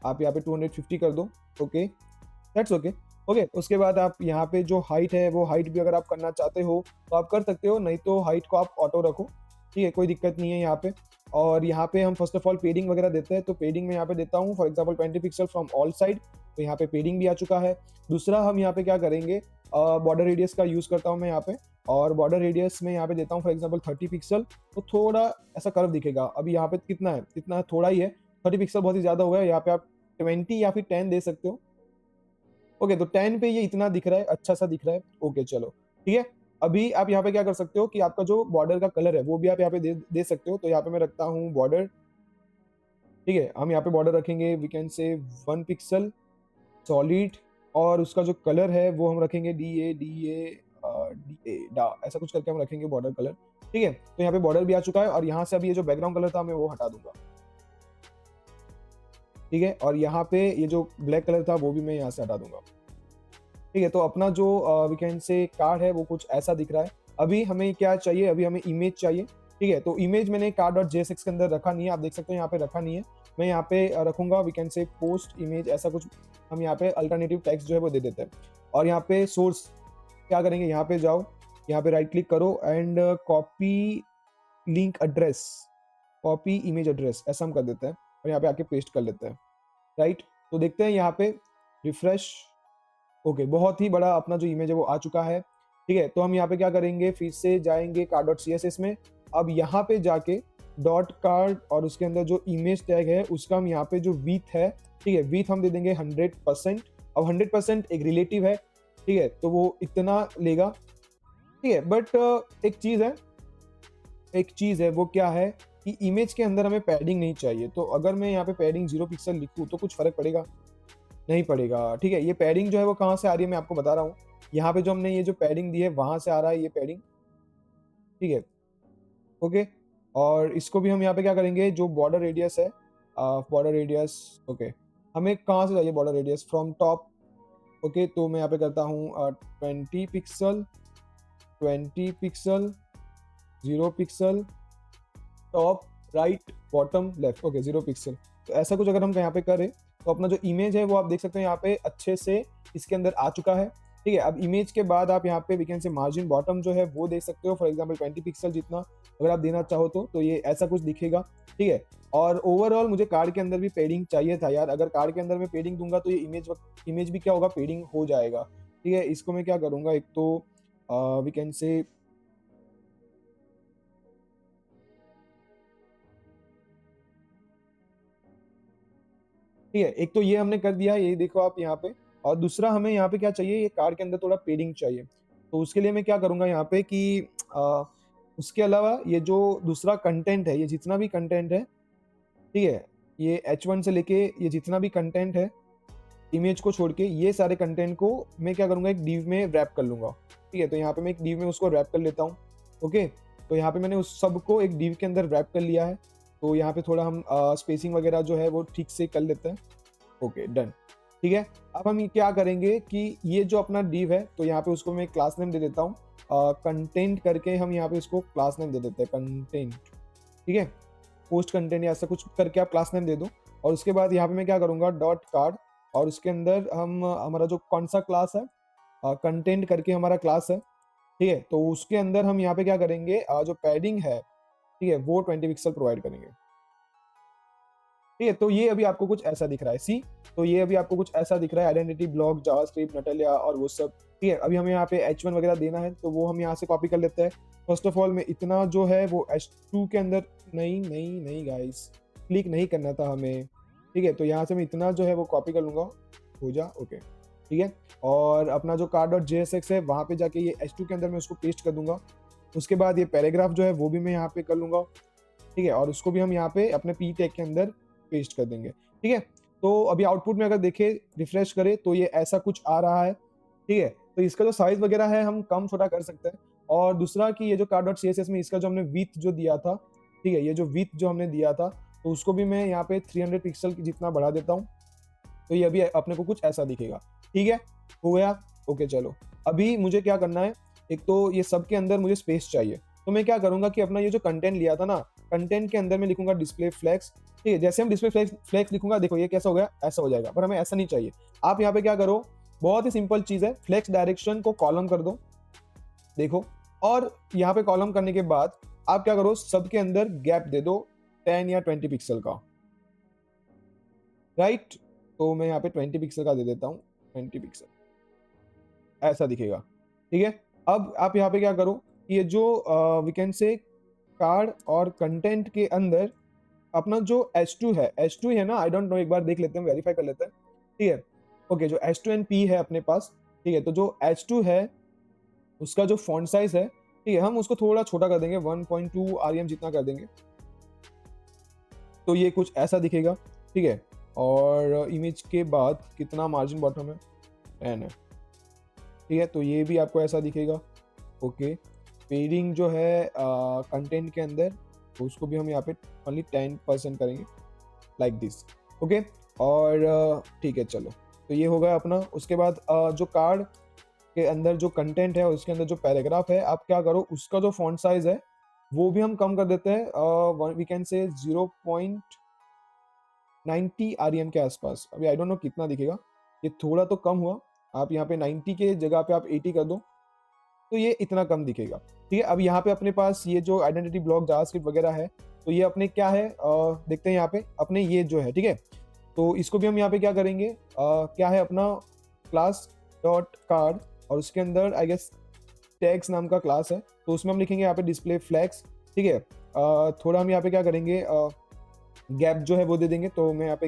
आप यहाँ पे 250 कर दो। Okay, that's okay. ओके, उसके बाद आप यहाँ पे जो हाइट है वो हाइट भी अगर आप करना चाहते हो तो आप कर सकते हो, नहीं तो हाइट को आप ऑटो रखो, ठीक है, कोई दिक्कत नहीं है यहाँ पे। और यहाँ पे हम फर्स्ट ऑफ ऑल पेडिंग वगैरह देते हैं, तो पेडिंग में यहाँ पे देता हूँ for example 20 pixel from all side, तो यहाँ पे पेडिंग भी आ चुका है। दूसरा हम यहाँ पे क्या करेंगे, बॉर्डर रेडियस का यूज़ करता हूँ मैं यहाँ पे, और बॉर्डर रेडियस में यहाँ पे देता हूँ फॉर एग्जांपल 30 पिक्सल, तो थोड़ा ऐसा कर्व दिखेगा। अभी यहाँ पे कितना है, इतना थोड़ा ही है, 30 पिक्सल बहुत ही ज़्यादा हो गया, यहाँ पे आप 20 या फिर 10 दे सकते हो। ओके, तो 10 पे ये इतना दिख रहा है, अच्छा सा दिख रहा है। ओके चलो, ठीक है। अभी आप यहाँ पे क्या कर सकते हो कि आपका जो बॉर्डर का कलर है वो भी आप यहाँ पे दे सकते हो। तो यहाँ पे मैं रखता हूँ बॉर्डर, ठीक है, हम यहाँ पे बॉर्डर रखेंगे वी कैन से 1 पिक्सल सॉलिड, और उसका जो कलर है वो हम रखेंगे डा, ऐसा कुछ करके हम रखेंगे बॉर्डर कलर, ठीक है। तो यहाँ पे बॉर्डर भी आ चुका है, और यहाँ से अभी ये जो बैकग्राउंड कलर था मैं वो हटा दूंगा, ठीक है। और यहाँ पे ये जो ब्लैक कलर था वो भी मैं यहाँ से हटा दूंगा, ठीक है। तो अपना जो वी कैन से कार्ड है वो कुछ ऐसा दिख रहा है। अभी हमें क्या चाहिए, अभी हमें इमेज चाहिए, ठीक है। तो इमेज मैंने कार्ड डॉट जेएसएक्स के अंदर रखा नहीं है, आप देख सकते हो यहाँ पे रखा नहीं है। मैं यहाँ पे रखूंगा we can say post image, ऐसा कुछ हम यहाँ पे अल्टरनेटिव टेक्स्ट जो है वो दे देते हैं। और यहाँ पे सोर्स क्या करेंगे, यहाँ पे जाओ, यहाँ पे राइट क्लिक करो and copy link address, copy image address, ऐसा हम कर देते हैं, और यहाँ पे आके पेस्ट कर लेते हैं, राइट। तो देखते हैं यहाँ पे रिफ्रेश। ओके, बहुत ही बड़ा अपना जो इमेज है वो आ चुका है, ठीक है। तो हम यहाँ पे क्या करेंगे, फिर से जाएंगे कार्ड डॉट CSS में। अब यहाँ पे जाके डॉट कार्ड और उसके अंदर जो इमेज टैग है उसका हम यहाँ पे जो विथ है, ठीक है, विथ हम दे देंगे 100%। अब 100% एक रिलेटिव है, ठीक है, तो वो इतना लेगा, ठीक है। बट एक चीज है वो क्या है कि इमेज के अंदर हमें पैडिंग नहीं चाहिए। तो अगर मैं यहाँ पे पैडिंग 0 पिक्सल लिखूँ तो कुछ फर्क पड़ेगा, नहीं पड़ेगा, ठीक है। ये पैडिंग जो है वो कहाँ से आ रही है मैं आपको बता रहा हूँ। यहाँ पे जो हमने ये जो पैडिंग दी है वहां से आ रहा है ये पैडिंग, ठीक है। ओके, और इसको भी हम यहाँ पे क्या करेंगे, जो बॉर्डर रेडियस है, बॉर्डर रेडियस, ओके, हमें कहाँ से चाहिए border radius, from top. Okay, तो मैं यहाँ पे करता हूँ 20 pixel, 20 pixel, 0 pixel, top, right, bottom, left. Okay, 0 pixel. तो ऐसा कुछ अगर हम यहाँ पे करें तो अपना जो इमेज है वो आप देख सकते हैं यहाँ पे अच्छे से इसके अंदर आ चुका है, ठीक है। अब इमेज के बाद आप यहाँ पे we can say margin bottom जो है वो देख सकते हो, फॉर एग्जांपल 20 पिक्सल जितना अगर आप देना चाहो तो ये ऐसा कुछ दिखेगा, ठीक है। और ओवरऑल मुझे कार्ड के अंदर भी पेडिंग चाहिए था यार, अगर कार्ड के अंदर मैं पेडिंग दूंगा तो ये इमेज भी क्या होगा, पेडिंग हो जाएगा, ठीक है। इसको मैं क्या करूंगा, एक तो वी कैन से ठीक है, एक तो ये हमने कर दिया, ये देखो आप यहाँ पे। और दूसरा हमें यहाँ पे क्या चाहिए, ये कार्ड के अंदर थोड़ा पेडिंग चाहिए। तो उसके लिए मैं क्या करूँगा यहाँ पे कि आ, उसके अलावा ये जो दूसरा कंटेंट है, ये जितना भी कंटेंट है, ठीक है, ये H1 से लेके ये जितना भी कंटेंट है इमेज को छोड़ के, ये सारे कंटेंट को मैं क्या करूँगा, एक डिव में रैप कर लूँगा, ठीक है। तो यहाँ पे मैं एक डिव में उसको रैप कर लेता हूँ। ओके, तो यहाँ पे मैंने उस सब को एक डिव के अंदर रैप कर लिया है। तो यहाँ पे थोड़ा हम स्पेसिंग वगैरह जो है वो ठीक से कर लेते हैं। ओके, डन, ठीक है। अब हम ये क्या करेंगे कि ये जो अपना डिव है, तो यहाँ पे उसको मैं क्लास नेम दे देता हूँ, कंटेंट करके हम यहाँ पे उसको क्लास नेम दे देते हैं कंटेंट, ठीक है। पोस्ट कंटेंट या ऐसा कुछ करके आप क्लास नेम दे दो। और उसके बाद यहाँ पे मैं क्या करूँगा, डॉट कार्ड, और उसके अंदर हम हमारा जो कौन सा क्लास है, कंटेंट करके हमारा क्लास है, ठीक है। तो उसके अंदर हम यहाँ पे क्या करेंगे, जो पैडिंग है, ठीक है, वो 20 पिक्सल प्रोवाइड करेंगे, ठीक है। तो ये अभी आपको कुछ ऐसा दिख रहा है, सी, तो ये अभी आपको कुछ ऐसा दिख रहा है, आइडेंटिटी ब्लॉक, जावास्क्रिप्ट, नटालिया और वो सब, ठीक है। अभी हमें यहाँ पे H1 वगैरह देना है तो वो हम यहाँ से कॉपी कर लेते हैं। फर्स्ट ऑफ ऑल मैं इतना जो है वो H2 के अंदर, नहीं गाइस, क्लिक नहीं करना था हमें, ठीक है। तो यहाँ से मैं इतना जो है वो कॉपी कर लूंगा, हो जा, ओके, ठीक है। और अपना जो कार्ड डॉट JSX है वहाँ पे जाके ये H2 के अंदर मैं उसको पेस्ट कर दूंगा। उसके बाद ये पैराग्राफ जो है वो भी मैं यहाँ पे कर लूंगा, ठीक है। और उसको भी हम यहाँ पे अपने पी टैग के अंदर पेस्ट कर देंगे, ठीक है। तो अभी आउटपुट में अगर देखें, रिफ्रेश करें, तो ये ऐसा कुछ आ रहा है, ठीक है। तो इसका जो साइज वगैरह है हम कम छोटा कर सकते हैं। और दूसरा कि ये जो कार्ड डॉट CSS में इसका जो हमने विथ जो दिया था, ठीक है, ये जो विथ जो हमने दिया था, तो उसको भी मैं यहाँ पे 300 पिक्सल जितना बढ़ा देता हूँ। तो ये अभी अपने को कुछ ऐसा दिखेगा, ठीक है, हो गया। ओके चलो, अभी मुझे क्या करना है, एक तो ये सब के अंदर मुझे स्पेस चाहिए। तो मैं क्या करूंगा कि अपना ये जो कंटेंट लिया था ना, कंटेंट के अंदर मैं लिखूंगा डिस्प्ले फ्लेक्स, ठीक है। जैसे हम डिस्प्ले फ्लेक्स लिखूंगा, देखो ये कैसा हो गया, ऐसा हो जाएगा, पर हमें ऐसा नहीं चाहिए। आप यहाँ पे क्या करो, बहुत ही सिंपल चीज है, फ्लेक्स डायरेक्शन को कॉलम कर दो, देखो। और यहाँ पे कॉलम करने के बाद आप क्या करो, सबके अंदर गैप दे दो 10 या 20 पिक्सल का, राइट। तो मैं यहाँ पे 20 पिक्सल का दे देता हूँ, 20 पिक्सल, ऐसा दिखेगा, ठीक है। अब आप यहाँ पे क्या करो, ये जो वी कैन से कार्ड और कंटेंट के अंदर अपना जो H2 है, H2 है ना, आई डोंट नो, एक बार देख लेते हैं, वेरीफाई कर लेते हैं, ठीक है। ओके, जो H2 एंड P है अपने पास, ठीक है। तो जो H2 है उसका जो फॉन्ट साइज है, ठीक है, हम उसको थोड़ा छोटा कर देंगे, 1.2 REM जितना कर देंगे, तो ये कुछ ऐसा दिखेगा, ठीक है। और इमेज के बाद कितना मार्जिन बॉटम है, 10 है, ठीक है। तो ये भी आपको ऐसा दिखेगा, ओके। पेडिंग जो है कंटेंट के अंदर, तो उसको भी हम यहाँ पे ओनली 10% करेंगे, लाइक दिस, ओके। और ठीक है, चलो, तो ये हो गया अपना। उसके बाद जो कार्ड के अंदर जो कंटेंट है, उसके अंदर जो पैराग्राफ है, आप क्या करो, उसका जो फॉन्ट साइज है वो भी हम कम कर देते हैं, वी कैन से 0.90 REM के आसपास। अभी आई डोंट नो कितना दिखेगा, ये थोड़ा तो कम हुआ, आप यहाँ पे 90 के जगह पे आप 80 कर दो, तो ये इतना कम दिखेगा, ठीक है। अब यहाँ पे अपने पास ये जो आइडेंटिटी ब्लॉक जावास्क्रिप्ट वगैरह है, तो ये अपने क्या है, देखते हैं यहाँ पे अपने ये जो है, ठीक है। तो इसको भी हम यहाँ पे क्या करेंगे, क्या है अपना क्लास डॉट कार्ड, और उसके अंदर आई गेस टैग्स नाम का क्लास है, तो उसमें हम लिखेंगे यहाँ पे डिस्प्ले फ्लैग्स, ठीक है। थोड़ा हम यहाँ पे क्या करेंगे, गैप जो है वो दे देंगे, तो मैं यहाँ पे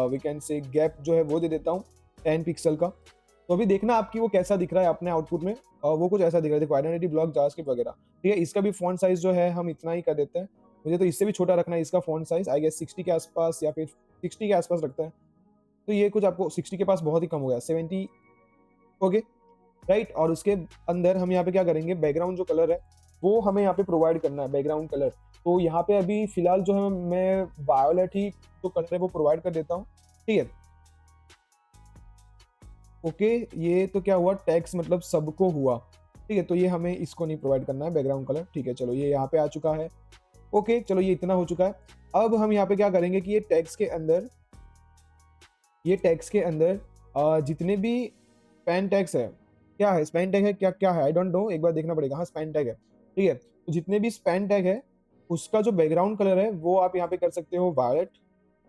वी कैन से गैप जो है वो दे देता हूँ 10 पिक्सल का। तो अभी देखना आपकी वो कैसा दिख रहा है अपने आउटपुट में, वो कुछ ऐसा दिख रहा है, देखो आइडेंटिटी ब्लॉक जावास्क्रिप्ट वगैरह, ठीक है। इसका भी फॉन्ट साइज जो है हम इतना ही कर देते हैं, मुझे तो इससे भी छोटा रखना है इसका फॉन्ट साइज, आई गेस 60 के आसपास या फिर 60 के आसपास रखता है। तो ये कुछ आपको 60 के पास बहुत ही कम हो गया, 70, ओके, राइट। और उसके अंदर हम यहाँ पे क्या करेंगे, बैकग्राउंड जो कलर है वो हमें यहाँ पे प्रोवाइड करना है, बैकग्राउंड कलर। तो यहाँ पे अभी फिलहाल जो है मैं वायोलेट ही जो कलर है वो प्रोवाइड कर देता हूँ, ठीक है। ओके, ये तो क्या हुआ, टैक्स मतलब सबको हुआ, ठीक है। तो ये हमें इसको नहीं प्रोवाइड करना है बैकग्राउंड कलर, ठीक है। चलो, ये यहाँ पे आ चुका है, ओके। चलो, ये इतना हो चुका है। अब हम यहाँ पे क्या करेंगे कि ये टैक्स के अंदर, ये टैक्स के अंदर जितने भी स्पैन टैग्स है, क्या है स्पैन टैग है, क्या क्या है, आई डोंट नो, एक बार देखना पड़ेगा। हाँ, स्पैन टैग है, ठीक है। तो जितने भी स्पैन टैग है उसका जो बैकग्राउंड कलर है वो आप यहाँ पे कर सकते हो वायलेट,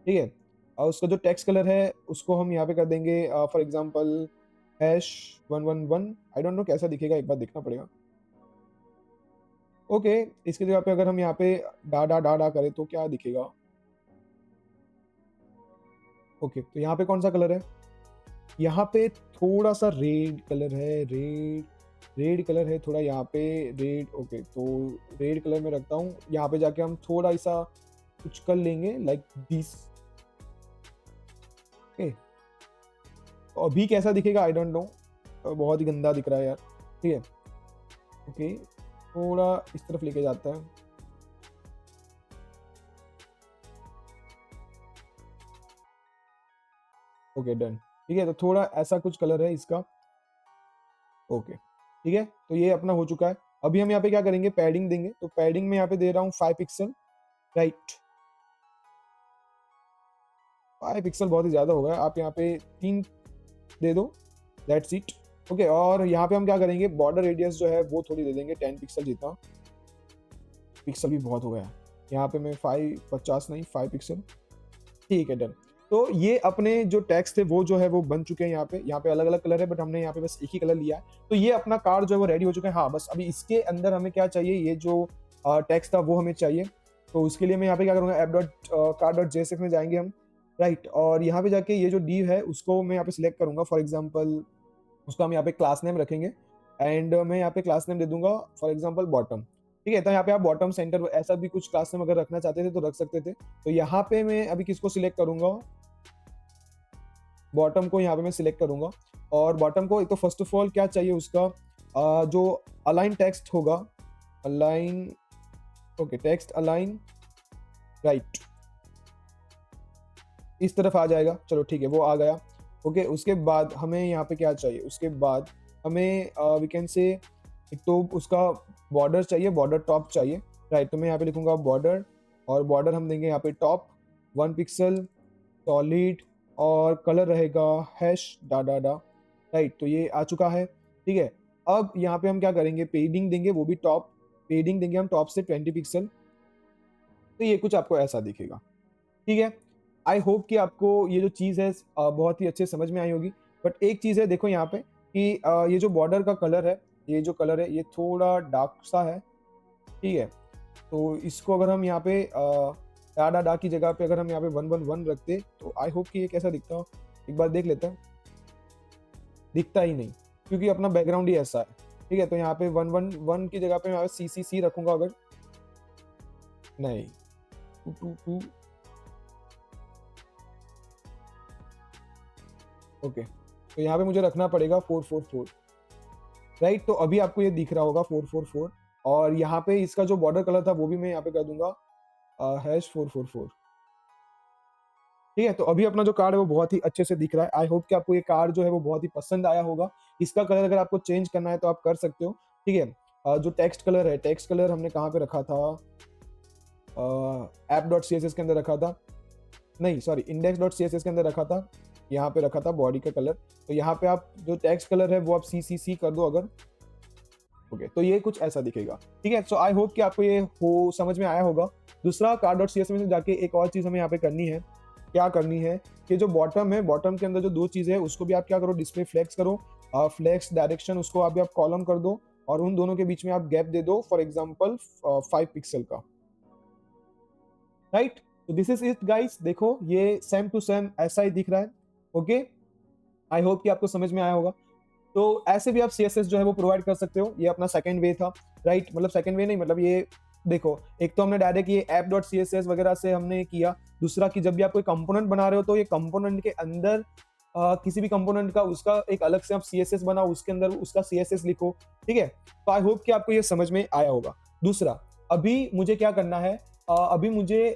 ठीक है। और उसका जो टेक्स्ट कलर है उसको हम यहाँ पे कर देंगे for example #111, I don't know कैसा दिखेगा, एक बार देखना पड़ेगा, ओके। इसकी जगह पे अगर हम यहाँ पे डा डा डा डा करें तो क्या दिखेगा, ओके। तो यहाँ पे कौन सा कलर है, यहाँ पे थोड़ा सा रेड कलर है, रेड कलर है थोड़ा यहाँ पे, रेड, ओके। तो रेड कलर में रखता हूँ, यहाँ पे जाके हम थोड़ा सा कुछ कर लेंगे लाइक दिस, ओके। तो अभी कैसा दिखेगा आई डोंट नो, बहुत ही गंदा दिख रहा है यार, ठीक है, ओके। थोड़ा इस तरफ लेके जाता है, ओके, डन, ठीक है। तो थोड़ा ऐसा कुछ कलर है इसका, ओके, ठीक है। तो ये अपना हो चुका है। अभी हम यहाँ पे क्या करेंगे, पैडिंग देंगे, तो पैडिंग में यहाँ पे दे रहा हूँ 5 पिक्सल, राइट। 5 पिक्सल बहुत ही ज्यादा हो गया, आप यहाँ पे 3 दे दो, दैट्स इट, ओके। और यहाँ पे हम क्या करेंगे, बॉर्डर रेडियस जो है वो थोड़ी दे देंगे 10 पिक्सल जितना, पिक्सल भी बहुत हो गया, यहाँ पे मैं 50 नहीं 5 पिक्सल, ठीक है, डन। तो ये अपने जो टैक्स थे वो जो है वो बन चुके हैं, यहाँ पे अलग अलग कलर है, बट हमने यहाँ पे बस एक ही कलर लिया है। तो ये अपना कार्ड जो है वो रेडी हो चुका है। हाँ, बस अभी इसके अंदर हमें क्या चाहिए, ये जो टैक्स था वो हमें चाहिए। तो उसके लिए मैं यहाँ पे क्या करूँगा, app.card.jsx में जाएंगे हम, राइट। और यहाँ पे जाके ये जो div है उसको मैं यहाँ पे सिलेक्ट करूंगा, फॉर एग्जाम्पल उसको हम यहाँ पे क्लास नेम रखेंगे, एंड मैं यहाँ पे क्लास नेम दे दूंगा फॉर एग्जाम्पल बॉटम, ठीक है। तो यहाँ पे आप बॉटम सेंटर ऐसा भी कुछ क्लास नेम अगर रखना चाहते थे तो रख सकते थे। तो यहाँ पे मैं अभी किसको सिलेक्ट करूंगा, बॉटम को यहाँ पे मैं सिलेक्ट करूंगा। और बॉटम को एक तो फर्स्ट ऑफ ऑल क्या चाहिए उसका, जो अलाइन टेक्स्ट होगा, align, okay, text align, right, इस तरफ आ जाएगा, चलो ठीक है, वो आ गया, ओके। उसके बाद हमें यहाँ पे क्या चाहिए, उसके बाद हमें वी कैन से एक तो उसका बॉर्डर चाहिए, बॉर्डर टॉप चाहिए, राइट। तो मैं यहाँ पे लिखूंगा बॉर्डर और बॉर्डर हम देंगे यहाँ पे टॉप 1 पिक्सल सॉलिड और कलर रहेगा हैश डा डा डा, राइट। तो ये आ चुका है, ठीक है। अब यहाँ पे हम क्या करेंगे, पेडिंग देंगे, वो भी टॉप पेडिंग देंगे हम टॉप से 20 पिक्सल। तो ये कुछ आपको ऐसा दिखेगा, ठीक है। आई होप कि आपको ये जो चीज़ है बहुत ही अच्छे समझ में आई होगी। बट एक चीज़ है, देखो यहाँ पे कि ये जो बॉर्डर का कलर है, ये जो कलर है ये थोड़ा डार्क सा है, ठीक है। तो इसको अगर हम यहाँ पे डा डा डा की जगह पे अगर हम यहाँ पे 111 रखते तो आई होप कि ये कैसा दिखता हो, एक बार देख लेते हैं। दिखता ही नहीं, क्योंकि अपना बैकग्राउंड ही ऐसा है, ठीक है। तो यहाँ पे 111 की जगह पे मैं सी सी सी रखूंगा अगर, नहीं 222, ओके। तो यहाँ पे मुझे रखना पड़ेगा 444, राइट। तो अभी आपको ये दिख रहा होगा 444, और यहाँ पे इसका जो बॉर्डर कलर था वो भी मैं यहाँ पे कर दूंगा हैश 444, ठीक है। तो अभी अपना जो कार्ड है वो बहुत ही अच्छे से दिख रहा है। आई होप कि आपको ये कार्ड जो है वो बहुत ही पसंद आया होगा। इसका कलर अगर आपको चेंज करना है तो आप कर सकते हो, ठीक है। जो टेक्स्ट कलर है, टेक्स्ट कलर हमने कहाँ पे रखा था, app dot C S S के अंदर रखा था, नहीं sorry index dot C S S के अंदर रखा था, यहाँ पे रखा था बॉडी का कलर। तो यहाँ पे आप जो टेक्स्ट कलर है वो आप सी सी सी कर दो अगर, ओके। तो ये कुछ ऐसा दिखेगा, ठीक है। सो आई होप कि आपको ये हो समझ में आया होगा। दूसरा card dot C S S में जाके एक और चीज़ हमें यहाँ पे करनी है, क्या करनी है कि जो बॉटम है, बॉटम के अंदर जो दो चीज़ें है उसको भी आप क्या करो, डिस्प्ले फ्लेक्स करो, फ्लेक्स डायरेक्शन उसको अभी आप कॉलम कर दो, और उन दोनों के बीच में आप गैप दे दो, फॉर एग्जाम्पल 5 पिक्सल का, राइट। तो दिस इज इट गाइस, देखो ये सेम टू सेम ऐसा ही दिख रहा है, ओके। आई होप कि आपको समझ में आया होगा। तो ऐसे भी आप CSS जो है वो प्रोवाइड कर सकते हो, ये अपना सेकंड वे था, राइट। मतलब सेकंड वे नहीं, मतलब ये देखो, एक तो हमने डायरेक्ट ये app dot C S S वगैरह से हमने किया। दूसरा कि जब भी आप कोई कंपोनेंट बना रहे हो तो ये कंपोनेंट के अंदर किसी भी कंपोनेंट का उसका एक अलग से आप CSS बनाओ, उसके अंदर उसका CSS लिखो, ठीक है। तो आई होप कि आपको ये समझ में आया होगा। दूसरा, अभी मुझे क्या करना है, अभी मुझे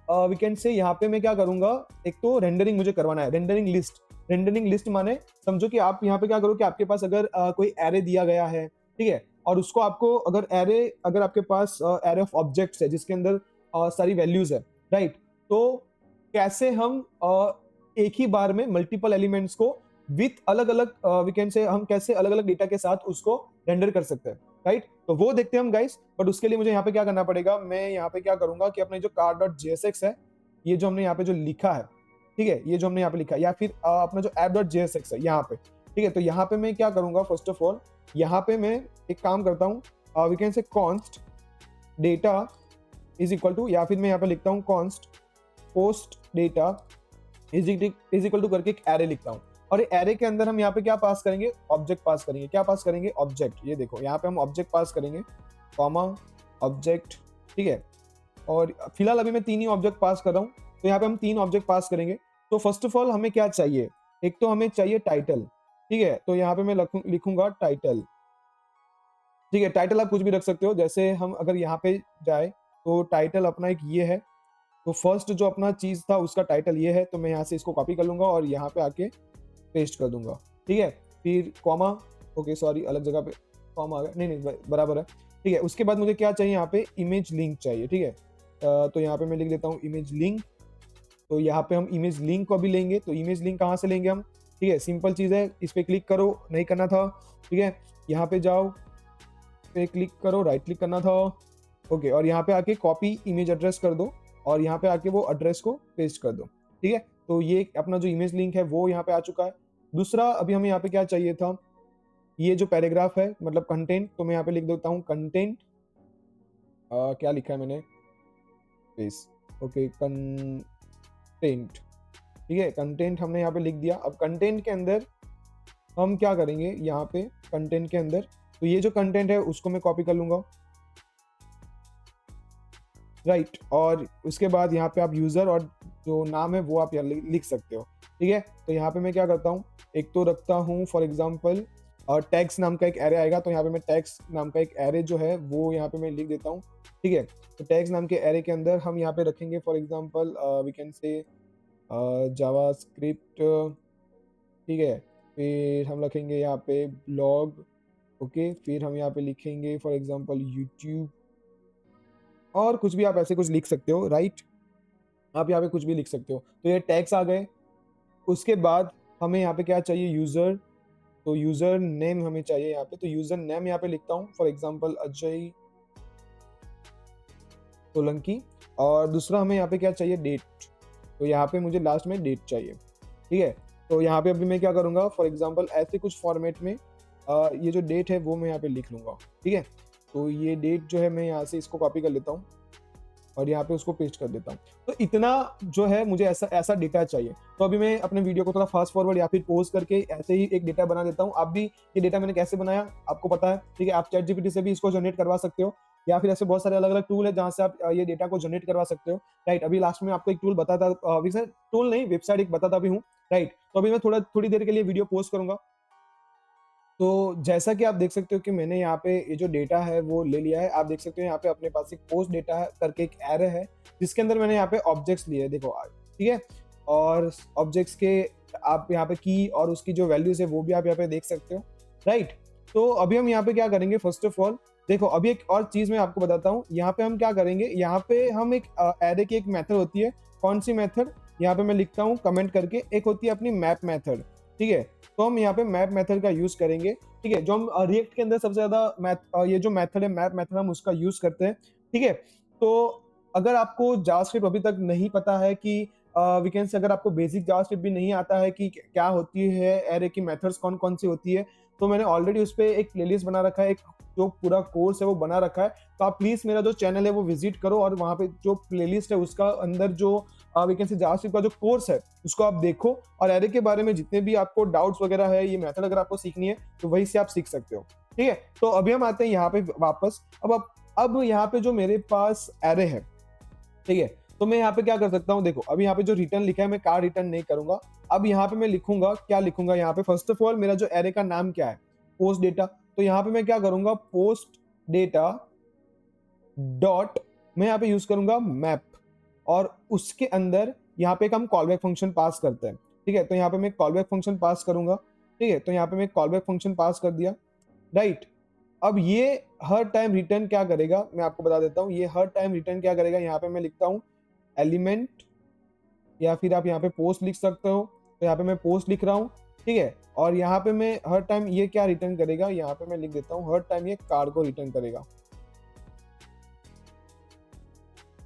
वीकेंड से यहाँ पे मैं क्या करूंगा, एक तो रेंडरिंग मुझे करवाना है, रेंडरिंग लिस्ट। रेंडरिंग लिस्ट माने समझो कि आप यहाँ पे क्या करो कि आपके पास अगर कोई एरे दिया गया है, ठीक है, और उसको आपको अगर एरे, अगर आपके पास एरे ऑफ ऑब्जेक्ट्स है जिसके अंदर सारी वैल्यूज है, राइट। तो कैसे हम एक ही बार में मल्टीपल एलिमेंट्स को विथ अलग अलग वीकेंड से हम कैसे अलग अलग डेटा के साथ उसको रेंडर कर सकते हैं, राइट। तो वो देखते हैं हम गाइस। बट उसके लिए मुझे यहाँ पे क्या करना पड़ेगा, मैं यहाँ पे क्या करूंगा कि अपने जो कार डॉट जेएसएक्स है, ये जो हमने यहाँ पे जो लिखा है, ठीक है, ये जो हमने यहाँ पे लिखा है, या फिर अपना जो ऐप डॉट जेएसएक्स है यहाँ पे, ठीक है। तो यहाँ पे मैं क्या करूंगा, फर्स्ट ऑफ ऑल यहाँ पे मैं एक काम करता हूँ, we can say const data is equal to, या फिर मैं यहाँ पे लिखता हूँ const post data is equal to करके एक एरे लिखता हूँ। और ये एरे के अंदर हम यहाँ पे क्या पास करेंगे, ऑब्जेक्ट पास करेंगे। क्या पास करेंगे, ऑब्जेक्ट। ये देखो यहाँ पे हम ऑब्जेक्ट पास करेंगे, कॉमा ऑब्जेक्ट, ठीक है। और फिलहाल अभी मैं 3 ही ऑब्जेक्ट पास कर रहा हूँ, तो यहाँ पे हम 3 ऑब्जेक्ट पास करेंगे। तो फर्स्ट ऑफ ऑल हमें क्या चाहिए, एक तो हमें चाहिए टाइटल, ठीक है। तो यहाँ पे मैं लिखूंगा टाइटल, ठीक है। टाइटल आप कुछ भी रख सकते हो, जैसे हम अगर यहाँ पे जाए तो टाइटल अपना एक ये है। तो फर्स्ट जो अपना चीज था उसका टाइटल ये है, तो मैं यहाँ से इसको कॉपी कर लूंगा और यहाँ पे आके पेस्ट कर दूंगा, ठीक है। फिर कॉमा, ओके सॉरी अलग जगह पे कॉमा आ गया, नहीं नहीं बराबर है, ठीक है। उसके बाद मुझे क्या चाहिए, यहाँ पे इमेज लिंक चाहिए, ठीक है। तो यहाँ पे मैं लिख देता हूँ इमेज लिंक। तो यहाँ पे हम इमेज लिंक को भी लेंगे। तो इमेज लिंक कहाँ से लेंगे हम, ठीक है, सिंपल चीज़ है, इस पर क्लिक करो, नहीं करना था, ठीक है। यहाँ पे जाओ, पे क्लिक करो, राइट क्लिक करना था, ओके। और यहाँ पे आके कॉपी इमेज एड्रेस कर दो, और यहाँ पे आके वो एड्रेस को पेस्ट कर दो, ठीक है। तो ये अपना जो इमेज लिंक है वो यहाँ पे आ चुका है। दूसरा अभी हमें यहाँ पे क्या चाहिए था, ये जो पैराग्राफ है मतलब कंटेंट, तो मैं यहाँ पे लिख देता हूँ कंटेंट, क्या लिखा है मैंने, पेस्ट, ओके कंटेंट, ठीक है। कंटेंट हमने यहाँ पे लिख दिया। अब कंटेंट के अंदर हम क्या करेंगे, यहाँ पे कंटेंट के अंदर, तो ये जो कंटेंट है उसको मैं कॉपी कर लूंगा, राइट। और उसके बाद यहाँ पे आप यूजर और जो नाम है वो आप यहाँ लिख सकते हो, ठीक है। तो यहाँ पे मैं क्या करता हूँ, एक तो रखता हूँ फॉर एग्जाम्पल, और टैग्स नाम का एक एरे आएगा, तो यहाँ पे मैं टैग्स नाम का एक एरे जो है वो यहाँ पे मैं लिख देता हूँ, ठीक है। तो टैग्स नाम के एरे के अंदर हम यहाँ पे रखेंगे फॉर एग्जाम्पल वी कैन से जावा स्क्रिप्ट, ठीक है। फिर हम रखेंगे यहाँ पे ब्लॉग, ओके। फिर हम यहाँ पे लिखेंगे फॉर एग्जाम्पल यूट्यूब, और कुछ भी आप ऐसे कुछ लिख सकते हो, राइट? आप यहाँ पे कुछ भी लिख सकते हो। तो ये टैग्स आ गए। उसके बाद हमें यहाँ पे क्या चाहिए, यूज़र, तो यूज़र नेम हमें चाहिए यहाँ पे, तो यूज़र नेम यहाँ पे लिखता हूँ फॉर एग्ज़ाम्पल अजय सोलंकी। और दूसरा हमें यहाँ पे क्या चाहिए, डेट, तो यहाँ पे मुझे लास्ट में डेट चाहिए, ठीक है? तो यहाँ पे अभी मैं क्या करूँगा, फॉर एग्ज़ाम्पल ऐसे कुछ फॉर्मेट में ये जो डेट है वो मैं यहाँ पे लिख लूँगा, ठीक है? तो ये डेट जो है मैं यहाँ से इसको कॉपी कर लेता हूँ और यहाँ पे उसको पेस्ट कर देता हूँ। तो इतना जो है मुझे ऐसा ऐसा डेटा चाहिए। तो अभी मैं अपने वीडियो को थोड़ा फास्ट फॉरवर्ड या फिर पॉज़ करके ऐसे ही एक डेटा बना देता हूँ। आप भी ये डेटा मैंने कैसे बनाया आपको पता है, ठीक है? आप चैटजीपीटी से भी इसको जनरेट करवा सकते हो या फिर ऐसे बहुत सारे अलग-अलग टूल है जहाँ से आप ये डेटा को जनरेट करवा सकते हो, राइट? अभी लास्ट में आपको एक टूल बताता वैसे टूल नहीं, वेबसाइट एक बताता भी हूँ, राइट? तो अभी मैं थोड़ी देर के लिए वीडियो पॉज़ करूँगा। तो जैसा कि आप देख सकते हो कि मैंने यहाँ पे ये जो डेटा है वो ले लिया है। आप देख सकते हो यहाँ पे अपने पास एक पोस्ट डेटा है करके एक एरे है, जिसके अंदर मैंने यहाँ पे ऑब्जेक्ट्स लिए हैं, देखो ठीक है? और ऑब्जेक्ट्स के आप यहाँ पे की और उसकी जो वैल्यूज़ है वो भी आप यहाँ पे देख सकते हो, राइट? तो अभी हम यहाँ पे क्या करेंगे, फर्स्ट ऑफ ऑल देखो अभी एक और चीज़ मैं आपको बताता हूँ। यहाँ पे हम क्या करेंगे, यहाँ पे हम एक एरे की एक मेथड होती है, कौन-सी मेथड? यहाँ पे मैं लिखता हूँ कमेंट करके, एक होती है अपनी मैप मेथड, ठीक है? तो हम यहाँ पे मैप मेथड का यूज़ करेंगे, ठीक है? जो हम रिएक्ट के अंदर सबसे ज़्यादा ये जो मेथड है मैप मेथड हम उसका यूज़ करते हैं, ठीक है? तो अगर आपको जावास्क्रिप्ट अभी तक नहीं पता है कि वी कैन से अगर आपको बेसिक जावास्क्रिप्ट भी नहीं आता है कि क्या होती है एरे की मेथड्स कौन-कौन सी होती है, तो मैंने ऑलरेडी उस पे एक प्लेलिस्ट बना रखा है, एक जो पूरा कोर्स है वो बना रखा है। तो आप प्लीज़ मेरा जो चैनल है वो विज़िट करो और वहाँ पे जो प्लेलिस्ट है उसका अंदर जो वी कैन से जावास्क्रिप्ट का जो कोर्स है उसको आप देखो और एरे के बारे में जितने भी आपको डाउट्स वगैरह है, ये मेथड अगर आपको सीखनी है तो वहीं से आप सीख सकते हो, ठीक है? तो अभी हम आते हैं यहाँ पे वापस। अब यहाँ पे जो मेरे पास एरे है, ठीक है? तो मैं यहाँ पे क्या कर सकता हूँ, देखो अभी यहाँ पे जो रिटर्न लिखा है मैं कार्ड रिटर्न नहीं करूँगा। अब यहाँ पे मैं लिखूँगा, क्या लिखूँगा यहाँ पे, फर्स्ट ऑफ ऑल मेरा जो एरे का नाम क्या है? Post data. तो यहाँ पे मैं क्या करूँगा, पोस्ट डेटा डॉट, मैं यहाँ पे यूज़ करूँगा मैप और उसके अंदर यहाँ पे एक हम कॉल बैक फंक्शन पास करते हैं, ठीक है? तो यहाँ पे मैं कॉल बैक फंक्शन पास करूँगा, ठीक है? तो यहाँ पे मैं कॉल बैक फंक्शन पास कर दिया, राइट? अब ये हर टाइम रिटर्न क्या करेगा, मैं आपको बता देता हूँ, ये हर टाइम रिटर्न क्या करेगा, यहाँ पे मैं लिखता हूँ एलिमेंट या फिर आप यहाँ पे पोस्ट लिख सकते हो। तो यहाँ पे मैं पोस्ट लिख रहा हूँ, ठीक है? और यहाँ पे मैं हर टाइम ये क्या रिटर्न करेगा, यहाँ पे मैं लिख देता हूँ हर टाइम ये कार्गो रिटर्न करेगा,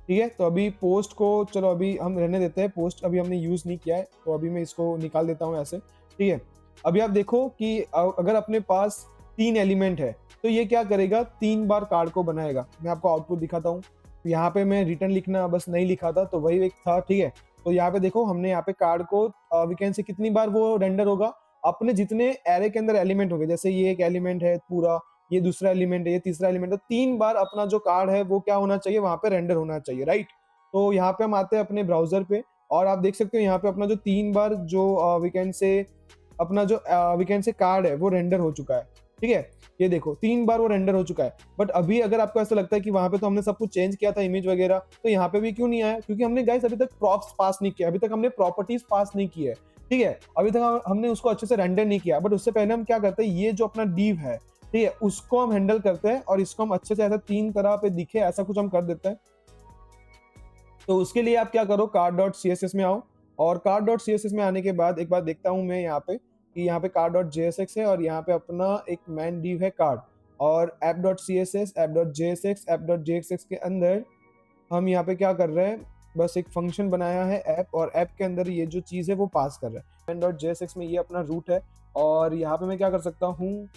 ठीक है? तो अभी पोस्ट को चलो अभी हम रहने देते हैं, पोस्ट अभी हमने यूज़ नहीं किया है, तो अभी मैं इसको निकाल देता हूँ ऐसे, ठीक है? अभी आप देखो कि अगर अपने पास 3 एलिमेंट है, तो ये क्या करेगा, 3 बार कार्ड को बनाएगा। मैं आपको आउटपुट दिखाता हूँ। यहाँ पे मैं रिटर्न लिखना बस नहीं लिखा था, तो वही एक था, ठीक है? तो यहाँ पे देखो हमने यहाँ पे कार्ड को वी कैन से कितनी बार वो रेंडर होगा, अपने जितने एरे के अंदर एलिमेंट होंगे, जैसे ये एक एलिमेंट है पूरा, ये दूसरा एलिमेंट है, ये तीसरा एलिमेंट है, 3 बार अपना जो कार्ड है वो क्या होना चाहिए, वहाँ पे रेंडर होना चाहिए, राइट? तो यहाँ पे हम आते हैं अपने ब्राउज़र पे और आप देख सकते हो यहाँ पे अपना जो 3 बार जो वी कैन से अपना जो वी कैन से कार्ड है वो रेंडर हो चुका है, ठीक है? ये देखो 3 बार वो रेंडर हो चुका है। बट अभी अगर आपको ऐसा लगता है कि वहाँ पे तो हमने सब कुछ चेंज किया था इमेज वगैरह, तो यहाँ पे भी क्यों नहीं आया? क्योंकि हमने गाइस अभी तक प्रॉप्स पास नहीं किया, अभी तक हमने प्रॉपर्टीज़ पास नहीं की है, ठीक है? अभी तक हमने उसको अच्छे से रेंडर नहीं किया। बट उससे पहले हम क्या करते हैं, ये जो अपना div है, ठीक है? उसको हम हैंडल करते हैं और इसको हम अच्छे से ऐसा 3 तरह पे दिखे ऐसा कुछ हम कर देते हैं। तो उसके लिए आप क्या करो, card.css में आओ और card.css में आने के बाद एक बार देखता हूँ मैं यहाँ पे कि यहाँ पे card.jsx है और यहाँ पे अपना एक मैन div है card और app.css, app.jsx, app.jsx के अंदर हम यहाँ पे क्या कर रहे हैं, बस एक फंक्शन बनाया है ऐप और ऐप के अंदर ये जो चीज़ है वो पास कर रहा है। main.jsx में ये अपना रूट है और यहाँ पे मैं क्या कर सकता हूँ,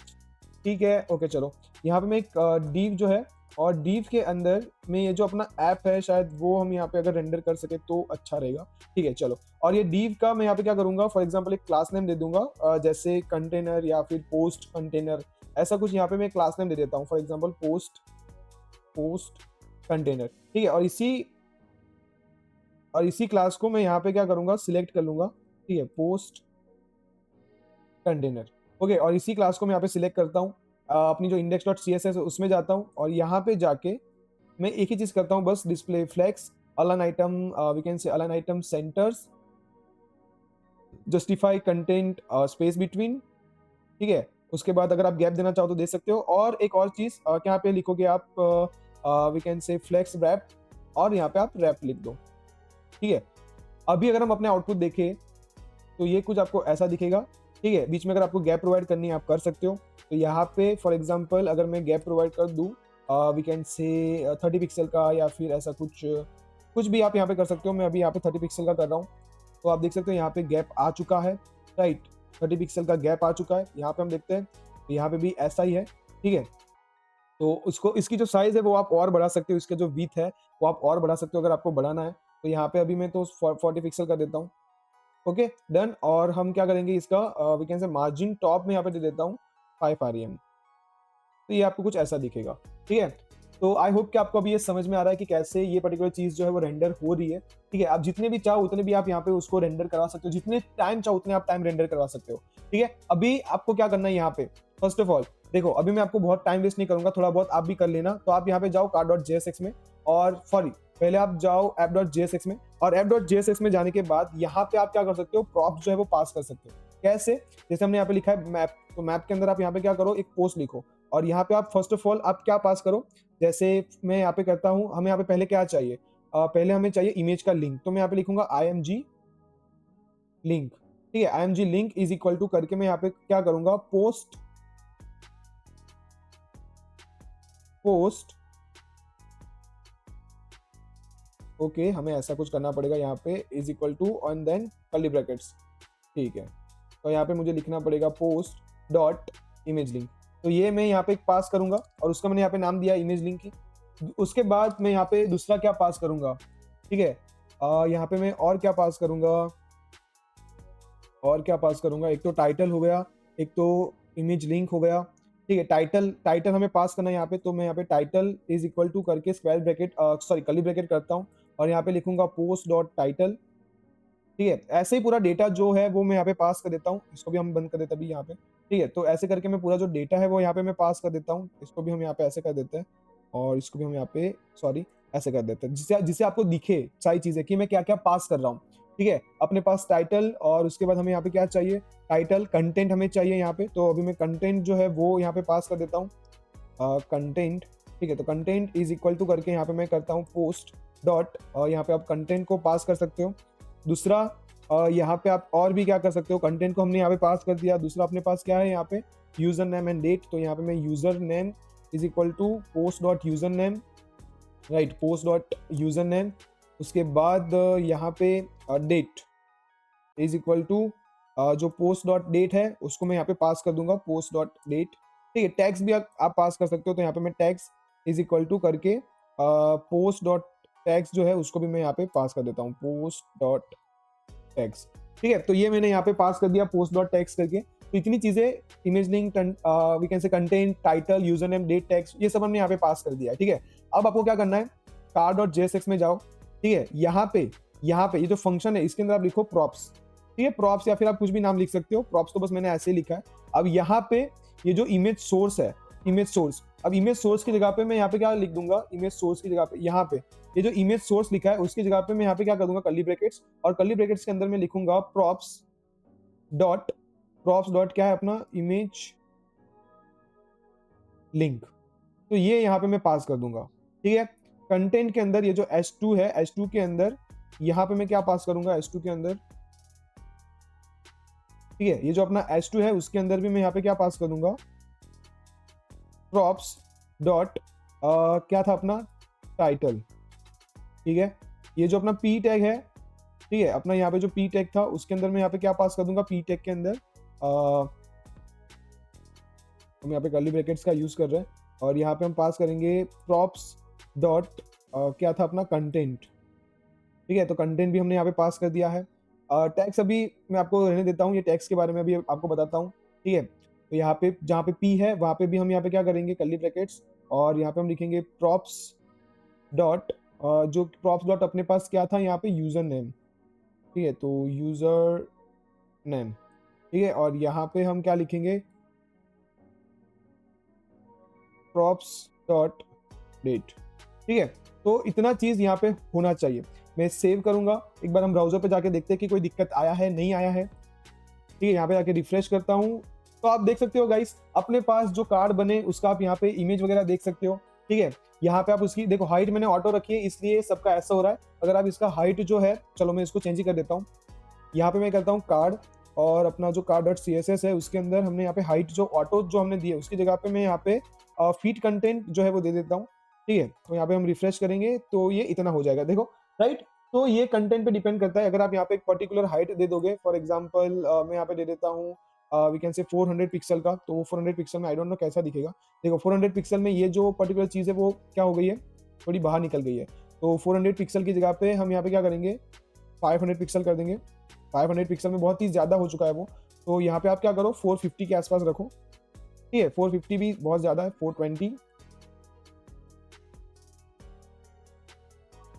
ठीक है, ओके चलो। यहाँ पे मैं एक div जो है और div के अंदर में ये जो अपना ऐप है शायद वो हम यहाँ पे अगर रेंडर कर सके तो अच्छा रहेगा, ठीक है चलो। और ये div का मैं यहाँ पे क्या करूँगा, फॉर एग्जांपल एक क्लास नेम दे दूंगा जैसे कंटेनर या फिर पोस्ट कंटेनर, ऐसा कुछ यहाँ पे मैं क्लास नेम दे देता हूँ, फॉर एग्जांपल पोस्ट कंटेनर, ठीक है? और इसी क्लास को मैं यहाँ पे क्या करूँगा, सिलेक्ट कर लूँगा, ठीक है, पोस्ट कंटेनर, ओके। और इसी क्लास को मैं यहाँ पे सिलेक्ट करता हूँ, अपनी जो index.css है उसमें जाता हूँ और यहाँ पे जाके मैं एक ही चीज़ करता हूँ, बस display flex align item we can say align item centers justify content space between, ठीक है? उसके बाद अगर आप गैप देना चाहो तो दे सकते हो और एक और चीज़ क्या पे लिखोगे आप we can say flex wrap, और यहाँ पे आप रैप लिख दो। ठीक है, अभी अगर हम अपने आउटपुट देखें तो ये कुछ आपको ऐसा दिखेगा। ठीक है, बीच में अगर आपको गैप प्रोवाइड करनी है आप कर सकते हो। तो यहाँ पे फॉर एग्जांपल अगर मैं गैप प्रोवाइड कर दूँ वी कैन से 30 पिक्सल का, या फिर ऐसा कुछ कुछ भी आप यहाँ पे कर सकते हो। मैं अभी यहाँ पे 30 पिक्सल का कर रहा हूँ, तो आप देख सकते हो यहाँ पे गैप आ चुका है, राइट। 30 पिक्सल का गैप आ चुका है। यहाँ पे हम देखते हैं तो यहाँ पे भी ऐसा ही है। ठीक है, तो उसको, इसकी जो साइज है वो आप और बढ़ा सकते हो, इसका जो विड्थ है वो आप और बढ़ा सकते हो अगर आपको बढ़ाना है। तो यहाँ पे अभी मैं तो 40 पिक्सल का देता हूँ। Okay done. और हम क्या करेंगे, इसका we can say margin top में यहाँ पे दे देता हूँ 5 rem। तो ये आपको कुछ ऐसा दिखेगा। ठीक है, तो आई होप कि आपको अभी ये समझ में आ रहा है कि कैसे ये पर्टिकुलर चीज जो है वो रेंडर हो रही है। ठीक है, आप जितने भी चाहो उतने भी आप यहाँ पे उसको रेंडर करवा सकते हो, जितने टाइम चाहो उतने आप टाइम रेंडर करवा सकते हो। ठीक है, अभी आपको क्या करना है यहाँ पे, फर्स्ट ऑफ ऑल देखो, अभी मैं आपको बहुत टाइम वेस्ट नहीं करूंगा, थोड़ा बहुत आप भी कर लेना। तो आप यहाँ पे जाओ car.jsx में, और सॉरी पहले आप जाओ app.jsx में, और app.jsx में जाने के बाद यहाँ पे आप क्या कर सकते हो, प्रॉप्स जो है वो पास कर सकते हो। कैसे, जैसे हमने यहाँ पे लिखा है मैप, तो मैप के अंदर आप यहाँ पे क्या करो, एक पोस्ट लिखो, और यहाँ पे आप फर्स्ट ऑफ ऑल आप क्या पास करो। जैसे मैं यहाँ पे करता हूँ, हमें यहाँ पे पहले क्या चाहिए, पहले हमें चाहिए इमेज का लिंक। तो मैं यहाँ पे लिखूंगा img लिंक। ठीक है, img link is equal to करके मैं यहाँ पे क्या करूंगा, पोस्ट ओके हमें ऐसा कुछ करना पड़ेगा यहाँ पे, is equal to and then curly brackets. ठीक है, तो यहाँ पे मुझे लिखना पड़ेगा पोस्ट डॉट इमेज लिंक। तो ये मैं यहाँ पे एक पास करूंगा, और उसका मैंने यहाँ पे नाम दिया इमेज लिंक की। उसके बाद मैं यहाँ पे दूसरा क्या पास करूंगा, ठीक है, यहाँ पे मैं और क्या पास करूंगा, एक तो टाइटल हो गया, एक तो इमेज लिंक हो गया। ठीक है, टाइटल हमें पास करना है यहाँ पे, तो मैं यहाँ पे टाइटल इज इक्वल टू करके square bracket sorry curly bracket करता हूँ, और यहाँ पे लिखूंगा पोस्ट डॉट टाइटल। ठीक है, ऐसे ही पूरा डेटा जो है वो मैं यहाँ पे पास कर देता हूँ। इसको भी हम बंद कर देते हैं अभी यहाँ पे। ठीक है, तो ऐसे करके मैं पूरा जो डेटा है वो यहाँ पे मैं पास कर देता हूँ। इसको भी हम यहाँ पे ऐसे कर देते हैं, और इसको भी हम यहाँ पे सॉरी ऐसे कर देते हैं, जिससे जिससे आपको दिखे सारी चीजें कि मैं क्या क्या पास कर रहा हूँ। ठीक है, अपने पास टाइटल, और उसके बाद हमें यहाँ पे क्या चाहिए, टाइटल कंटेंट हमें चाहिए यहाँ पे। तो अभी मैं कंटेंट जो है वो यहाँ पे पास कर देता हूँ, कंटेंट। ठीक है, तो कंटेंट इज इक्वल टू करके यहाँ पे मैं करता हूँ पोस्ट डॉट, यहाँ पे आप कंटेंट को पास कर सकते हो। दूसरा यहाँ पे आप और भी क्या कर सकते हो, कंटेंट को हमने यहाँ पे पास कर दिया। दूसरा अपने पास क्या है यहाँ पे, यूजर नेम एंड डेट। तो यहाँ पे मैं user name is equal to post dot user name, right, post dot user name. उसके बाद यहाँ पे डेट इज इक्वल टू जो पोस्ट डॉट डेट है उसको मैं यहाँ पे पास कर दूंगा, पोस्ट डॉट डेट। ठीक है, टैग्स भी आप पास कर सकते हो। तो यहाँ पे मैं टैग्स इज इक्वल टू करके पोस्ट डॉट टैग्स जो है उसको भी मैं यहाँ पे पास कर देता हूँ, पोस्ट डॉट टैग्स। ठीक है, तो ये मैंने यहाँ पे पास कर दिया पोस्ट डॉट टैग्स करके। तो इतनी चीजें, image link, we can say content, title, user name, date, tags, ये सब हमने यहाँ पे पास कर दिया है। ठीक है, अब आपको क्या करना है, car.jsx में जाओ। ठीक है, यहाँ पे ये जो फंक्शन है इसके अंदर आप लिखो प्रॉप्स। ठीक है, प्रॉप्स, या फिर आप कुछ भी नाम लिख सकते हो, प्रॉप्स तो बस मैंने ऐसे ही लिखा है। अब यहाँ पे ये जो इमेज सोर्स है, इमेज सोर्स, अब इमेज सोर्स की जगह पे मैं यहाँ पे क्या लिख दूंगा, इमेज सोर्स की जगह पे यहाँ पे ये जो इमेज सोर्स लिखा है उसकी जगह पे मैं यहाँ पे क्या कर दूंगा, कर्ली ब्रैकेट्स, और कर्ली ब्रैकेट्स के अंदर मैं लिखूंगा प्रॉप्स डॉट क्या है अपना, इमेज लिंक। तो ये यहाँ पे मैं पास कर दूंगा। ठीक है, कंटेंट के अंदर ये जो h2 है, h2 के अंदर यहाँ पे मैं क्या पास करूंगा, h2 के अंदर, ठीक है, ये जो अपना h2 है उसके अंदर भी मैं यहाँ पे क्या पास कर दूंगा, प्रॉप्स डॉट क्या था अपना, टाइटल। ठीक है, ये जो अपना p टैग है, ठीक है, अपना यहाँ पे जो p टैग था उसके अंदर मैं यहाँ पे क्या पास कर दूंगा, p टैग के अंदर हम यहाँ पे कर्ली ब्रैकेट्स का यूज कर रहे हैं, और यहाँ पे हम पास करेंगे प्रॉप्स डॉट क्या था अपना, कंटेंट। ठीक है, तो कंटेंट भी हमने यहाँ पे पास कर दिया है। टैक्स अभी मैं आपको रहने देता हूँ, ये टैक्स के बारे में अभी आपको बताता हूँ। ठीक है, तो यहाँ पे जहाँ पे p है वहाँ पे भी हम यहाँ पे क्या करेंगे, कर्ली ब्रैकेट्स, और यहाँ पे हम लिखेंगे प्रॉप्स डॉट जो प्रॉप्स डॉट अपने पास क्या था यहाँ पे, यूजर नेम। ठीक है, तो यूजर नेम। ठीक है, और यहाँ पे हम क्या लिखेंगे, प्रॉप्स डॉट डेट। ठीक है, तो इतना चीज यहाँ पे होना चाहिए। मैं सेव करूंगा, एक बार हम ब्राउजर पे जाके देखते हैं कि कोई दिक्कत आया है नहीं आया है। ठीक है, यहाँ पे जाके रिफ्रेश करता हूँ, तो आप देख सकते हो गाइस, अपने पास जो कार्ड बने उसका आप यहाँ पे इमेज वगैरह देख सकते हो। ठीक है। यहाँ पे आप उसकी देखो हाइट मैंने ऑटो रखी है इसलिए सबका ऐसा हो रहा है। अगर आप इसका हाइट जो है, चलो मैं इसको चेंज ही कर देता हूँ। यहाँ पे मैं करता हूँ कार्ड, और अपना जो card dot C S S है उसके अंदर हमने यहाँ पे हाइट जो ऑटो जो हमने दी है उसकी जगह पे मैं यहाँ पे फीट कंटेंट जो है वो दे देता हूँ। ठीक है, तो यहाँ पे हम रिफ्रेश करेंगे तो ये इतना हो जाएगा, देखो राइट। तो ये कंटेंट पे डिपेंड करता है। अगर आप यहाँ पे एक पर्टिकुलर हाइट दे दोगे, फॉर एग्जाम्पल मैं यहाँ पे दे देता हूँ वी कैन से 400 पिक्सल का, तो वो 400 पिक्सल में आई डोंट नो कैसा दिखेगा। देखो 400 पिक्सल में ये जो पर्टिकुलर चीज़ है वो क्या हो गई है, थोड़ी बाहर निकल गई है। तो 400 पिक्सल की जगह पे हम यहाँ पे क्या करेंगे, 500 पिक्सल कर देंगे। 500 पिक्सल में बहुत ही ज़्यादा हो चुका है वो, तो यहाँ पे आप क्या करो 450 के आसपास रखो। ठीक है, 450 भी बहुत ज़्यादा है, 420।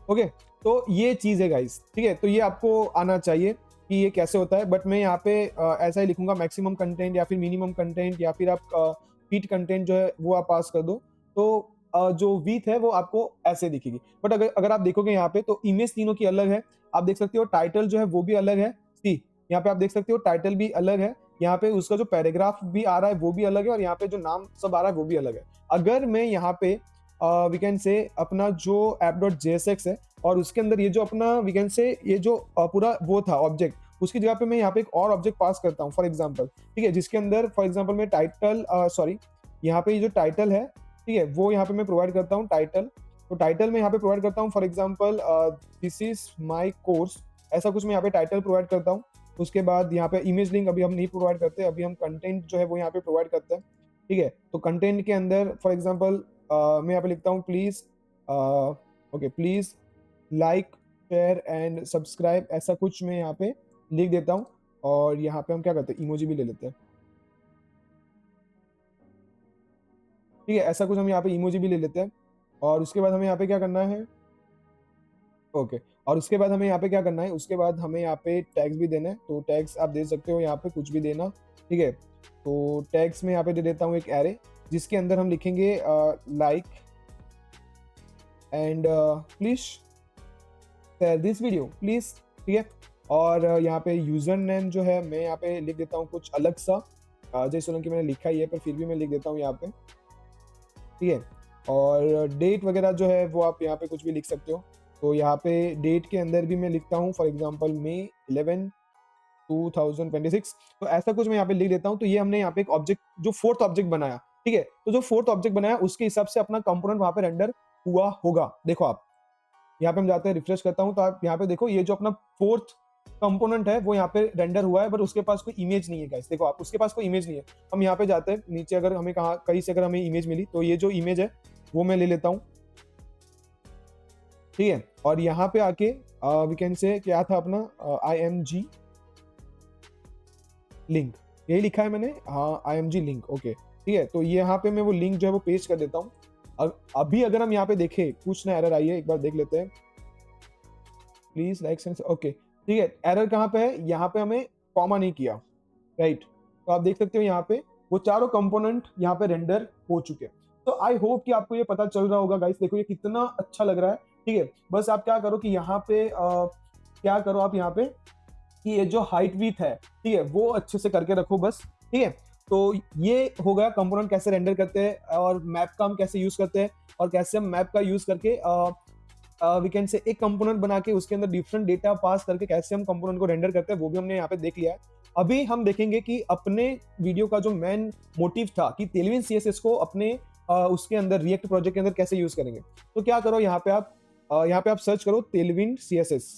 ओके, तो ये चीज़ है गाइस, ठीक है। तो ये आपको आना चाहिए कि ये कैसे होता है, बट मैं यहाँ पे ऐसा ही लिखूंगा मैक्सिमम कंटेंट या फिर मिनिमम कंटेंट, या फिर आप फीट कंटेंट जो है वो आप पास कर दो। तो जो विथ है वो आपको ऐसे दिखेगी। बट अगर अगर आप देखोगे यहाँ पे तो इमेज तीनों की अलग है। आप देख सकते हो टाइटल जो है वो भी अलग है। सी यहाँ पे आप देख सकते हो टाइटल भी अलग है, यहाँ पे उसका जो पैराग्राफ भी आ रहा है वो भी अलग है, और यहाँ पे जो नाम सब आ रहा है वो भी अलग है। अगर मैं यहाँ पे वी कैन से अपना जो app.jsx है और उसके अंदर ये जो अपना वी कैन से ये जो पूरा वो था ऑब्जेक्ट, उसकी जगह पे मैं यहाँ पे एक और ऑब्जेक्ट पास करता हूँ फॉर एग्जांपल, ठीक है, जिसके अंदर फॉर एग्जांपल मैं टाइटल सॉरी यहाँ पे ये जो टाइटल है, ठीक है, वो यहाँ पे मैं प्रोवाइड करता हूँ टाइटल। तो टाइटल में यहाँ पे प्रोवाइड करता हूँ for example this is my course, ऐसा कुछ मैं यहाँ पे टाइटल प्रोवाइड करता हूँ। उसके बाद यहाँ पे इमेज लिंक अभी हम नहीं प्रोवाइड करते, अभी हम कंटेंट जो है वो यहाँ पे प्रोवाइड करते हैं। ठीक है, तो कंटेंट के अंदर फॉर एग्जांपल मैं यहाँ पे लिखता हूँ please okay please like share and subscribe, ऐसा कुछ मैं यहाँ पे लिख देता हूँ। और यहाँ पे हम क्या करते हैं, इमोजी भी ले लेते हैं। ठीक है, ऐसा कुछ हम यहाँ पे इमोजी भी ले लेते हैं। और उसके बाद हमें यहाँ पे क्या करना है, ओके, और उसके बाद हमें यहाँ पे क्या करना है, उसके बाद हमें यहाँ पे टैग्स भी देना है। तो टैग्स आप दे सकते हो यहाँ पे कुछ भी देना। ठीक है, तो टैग्स में यहाँ पे दे देता हूँ एक एरे, जिसके अंदर हम लिखेंगे like and please share this video please. ठीक है, और यहाँ पे यूजर नेम जो है मैं यहाँ पे लिख देता हूँ कुछ अलग सा, जय सोलंकी मैंने लिखा ही है पर फिर भी मैं लिख देता हूँ यहाँ पे। ठीक है, और डेट वगैरह जो है वो आप यहाँ पे कुछ भी लिख सकते हो। तो यहाँ पे डेट के अंदर भी मैं लिखता हूँ फॉर एग्जांपल मई 11 2026, तो ऐसा कुछ मैं यहाँ पे लिख देता हूँ। तो ये हमने यहाँ पे एक ऑब्जेक्ट जो फोर्थ ऑब्जेक्ट बनाया, ठीक है, तो जो फोर्थ ऑब्जेक्ट बनाया उसके हिसाब से अपना कंपोनेंट वहां पे रेंडर हुआ होगा। देखो आप यहाँ पे हम जाते हैं, रिफ्रेश करता हूँ तो आप यहाँ पे देखो ये जो अपना फोर्थ कंपोनेंट है वो यहाँ पे रेंडर हुआ है, बट उसके पास कोई इमेज नहीं है गाइस। देखो आप, उसके पास कोई इमेज नहीं है। हम यहाँ पे जाते हैं नीचे, अगर हमें कहाँ कहीं से अगर हमें इमेज मिली तो ये जो इमेज है वो मैं ले लेता हूँ। ठीक है, और यहाँ पे आके वी कैन से क्या था अपना IMG लिंक, यही लिखा है मैंने, हाँ IMG लिंक। ओके, ठीक है, तो ये यहाँ पे मैं वो लिंक जो है वो पेस्ट कर देता हूँ। अभी अगर हम यहाँ पे देखें कुछ ना एरर आई है, एक बार देख लेते हैं। प्लीज लाइक सेंस, ओके ठीक है, एरर कहाँ पे है, यहाँ पे हमें कॉमा नहीं किया, राइट। तो आप देख सकते हो यहाँ पे वो चारों कंपोनेंट यहाँ पे रेंडर हो चुके हैं। तो आई होप कि आपको ये पता चल रहा होगा गाइस। देखो ये कितना अच्छा लग रहा है। ठीक है, बस आप क्या करो कि यहाँ पे क्या करो आप यहाँ पे कि ये जो हाइट विड्थ है, ठीक है, वो अच्छे से करके रखो बस। ठीक है, तो ये हो गया कंपोनेंट कैसे रेंडर करते हैं और मैप का हम कैसे यूज करते हैं, और कैसे हम मैप का यूज करके वी कैन से एक कंपोनेंट बना के उसके अंदर डिफरेंट डेटा पास करके कैसे हम कंपोनेंट को रेंडर करते हैं, वो भी हमने यहाँ पे देख लिया है। अभी हम देखेंगे कि अपने वीडियो का जो मेन मोटिव था कि टेलविन सीएसएस को अपने उसके अंदर रिएक्ट प्रोजेक्ट के अंदर कैसे यूज करेंगे। तो क्या करो, यहाँ पे आप सर्च करो टेलविन सीएसएस।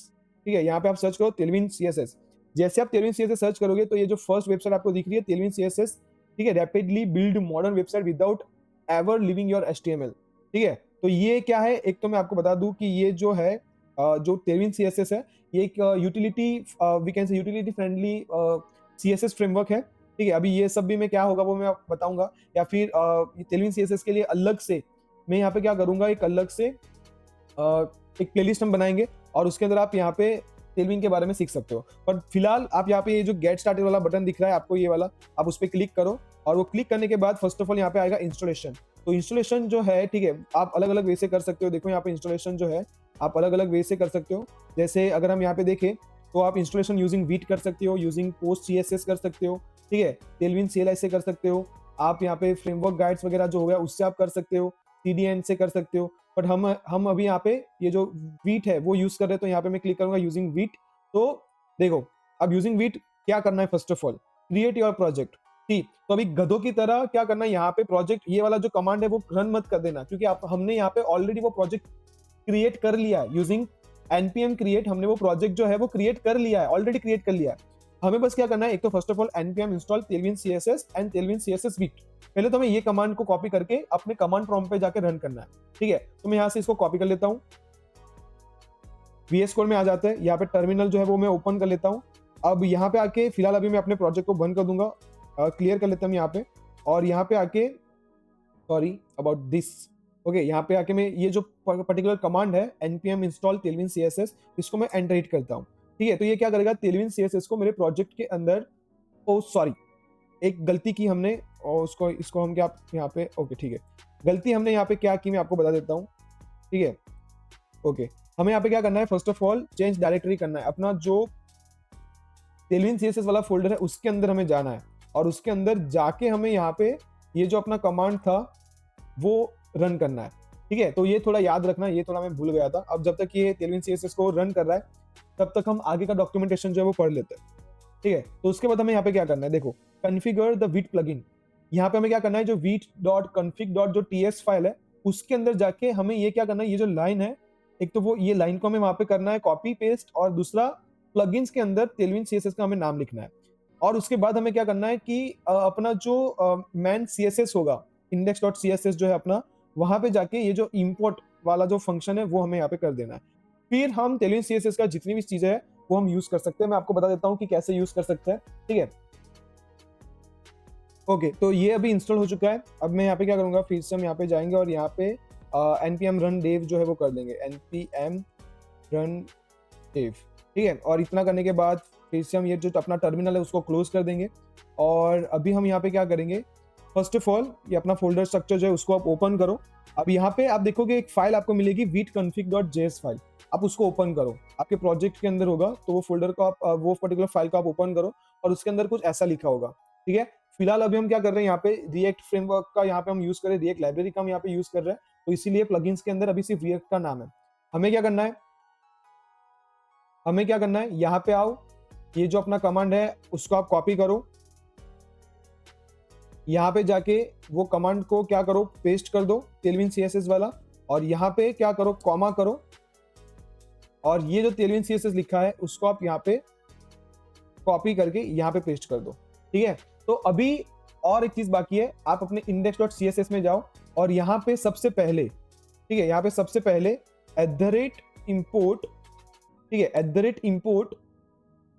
ठीक है, यहाँ पे आप सर्च करो टेलविन सीएसएस। जैसे आप टेलविन सीएसएस सर्च करोगे तो ये जो फर्स्ट वेबसाइट आपको दिख रही है टेलविन सीएसएस, ठीक है, rapidly build modern website without ever living your HTML. ठीक है, तो ये क्या है, एक तो मैं आपको बता दूं कि ये जो है जो टेलविन सीएसएस है, ये एक utility we can say utility friendly CSS framework है। ठीक है, अभी ये सब भी मैं क्या होगा वो मैं आपको बताऊंगा, या फिर टेलविन सीएसएस के लिए अलग से मैं यहाँ पे क्या करूंगा, एक अलग से एक प्लेलिस्ट हम बनाएंगे और उसके अंदर आप यहाँ पे टेलविन के बारे में सीख सकते हो। पर फिलहाल आप यहाँ पे ये जो गेट स्टार्टेड वाला बटन दिख रहा है आपको, ये वाला, आप उस पर क्लिक करो, और वो क्लिक करने के बाद फर्स्ट ऑफ ऑल यहाँ पे आएगा इंस्टॉलेशन। तो इंस्टॉलेशन जो है, ठीक है, आप अलग अलग वे से कर सकते हो। देखो यहाँ पे इंस्टॉलेशन जो है आप अलग अलग वे से कर सकते हो। जैसे अगर हम यहाँ पे देखें तो आप इंस्टॉलेशन यूजिंग वीट कर सकते हो, यूजिंग पोस्ट सीएसएस कर सकते हो, ठीक है, टेलविन सीएलआई से कर सकते हो, आप यहाँ पे फ्रेमवर्क गाइड्स वगैरह जो हो गया उससे आप कर सकते हो, CDN से कर सकते हो, बट हम अभी यहाँ पे ये जो वीट है वो यूज कर रहे हैं, तो यहाँ पे मैं क्लिक करूंगा यूजिंग वीट। तो देखो, अब यूजिंग वीट क्या करना है, first of all create your project. ठीक, तो अभी गधों की तरह क्या करना है, यहाँ पे प्रोजेक्ट ये वाला जो कमांड है वो रन मत कर देना, क्योंकि आप हमने यहाँ पे ऑलरेडी वो प्रोजेक्ट क्रिएट कर लिया है यूजिंग npm create। हमने वो प्रोजेक्ट जो है वो क्रिएट कर लिया है, ऑलरेडी क्रिएट कर लिया है। हमें बस क्या करना है, एक तो first of all npm install tailwind css and tailwind css vite। पहले तो हमें ये कमांड को कॉपी करके अपने कमांड प्रॉम्प्ट पे जाके रन करना है। ठीक है, तो मैं यहाँ से इसको कॉपी कर लेता हूँ, VS कोड में आ जाते हैं, यहाँ पे टर्मिनल जो है वो मैं ओपन कर लेता हूँ। अब यहाँ पे आके फिलहाल अभी मैं अपने प्रोजेक्ट को बंद कर दूंगा, क्लियर कर लेता हूँ यहाँ पे। और यहाँ पे आके सॉरी अबाउट दिस, ओके, यहाँ पे आके मैं ये जो पर्टिकुलर कमांड है npm install tailwind css, इसको मैं एंटर हिट करता हूँ। ठीक है, तो ये क्या करेगा, tailwind css को मेरे प्रोजेक्ट के अंदर, ओ सॉरी एक गलती की हमने, और उसको इसको हम क्या यहाँ पे, ओके ठीक है, गलती हमने यहाँ पे क्या की मैं आपको बता देता हूँ। ठीक है, ओके, हमें यहाँ पे क्या करना है, first of all change directory करना है, अपना जो tailwind css वाला फोल्डर है उसके अंदर हमें जाना है, और उसके अंदर जाके हमें यहाँ पे ये जो अपना कमांड था वो रन करना है। ठीक है, तो ये थोड़ा याद रखना, ये थोड़ा मैं भूल गया था। अब जब तक ये tailwind css को रन कर रहा है तब तक हम आगे का डॉक्यूमेंटेशन जो है वो पढ़ लेते हैं। ठीक है, तो उसके बाद हमें यहाँ पे क्या करना है, देखो कॉन्फ़िगर द वीट प्लगइन। यहाँ पे हमें क्या करना है, जो vite.config.ts फाइल है उसके अंदर जाके हमें ये क्या करना है, ये जो लाइन है, एक तो वो ये लाइन को हमें वहां पे करना है कॉपी पेस्ट, और दूसरा प्लगइन्स के अंदर tailwind css का हमें नाम लिखना है। और उसके बाद हमें क्या करना है कि अपना जो मैन CSS होगा, index.css जो है अपना, वहां पे जाके ये जो इंपोर्ट वाला जो फंक्शन है वो हमें यहाँ पे कर देना है। फिर हम tailwind css का जितनी भी चीजें है वो हम यूज कर सकते हैं। मैं आपको बता देता हूँ कि कैसे यूज कर सकते हैं। ठीक है, ओके, तो ये अभी इंस्टॉल हो चुका है। अब मैं यहाँ पे क्या करूंगा, फिर से हम यहाँ पे जाएंगे और यहाँ पे npm run dev जो है वो कर देंगे, npm run dev। ठीक है, और इतना करने के बाद फिर से हम ये जो अपना टर्मिनल है उसको क्लोज कर देंगे। और अभी हम यहाँ पे क्या करेंगे, फर्स्ट ऑफ ऑल ये अपना फोल्डर स्ट्रक्चर जो है उसको आप ओपन करो। अब यहाँ पे आप देखोगे एक फाइल आपको मिलेगी vite.config.js फाइल, आप उसको ओपन करो, आपके प्रोजेक्ट के अंदर होगा, तो वो फोल्डर को आप वो पर्टिकुलर फाइल को आप ओपन करो, और उसके अंदर कुछ ऐसा लिखा होगा। ठीक है, फिलहाल अभी हम क्या कर रहे हैं, यहाँ पे रिएक्ट फ्रेमवर्क का यहाँ पे हम यूज कर रहे हैं, रिएक्ट लाइब्रेरी का हम यहाँ पे यूज कर रहे हैं, तो इसीलिए प्लगइन्स के अंदर अभी सिर्फ रिएक्ट का नाम है। हमें क्या करना है, हमें क्या करना है, यहाँ पे आओ, ये जो अपना कमांड है उसको आप कॉपी करो, यहाँ पे जाके वो कमांड को क्या करो, पेस्ट कर दो tailwind css वाला, और यहाँ पे क्या करो, कॉमा करो, और ये जो tailwind css लिखा है उसको आप यहाँ पे कॉपी करके यहाँ पे पेस्ट कर दो। ठीक है, तो अभी और एक चीज बाकी है, आप अपने index.css में जाओ, और यहाँ पे सबसे पहले, ठीक है, यहाँ पे सबसे पहले @import, ठीक है, @import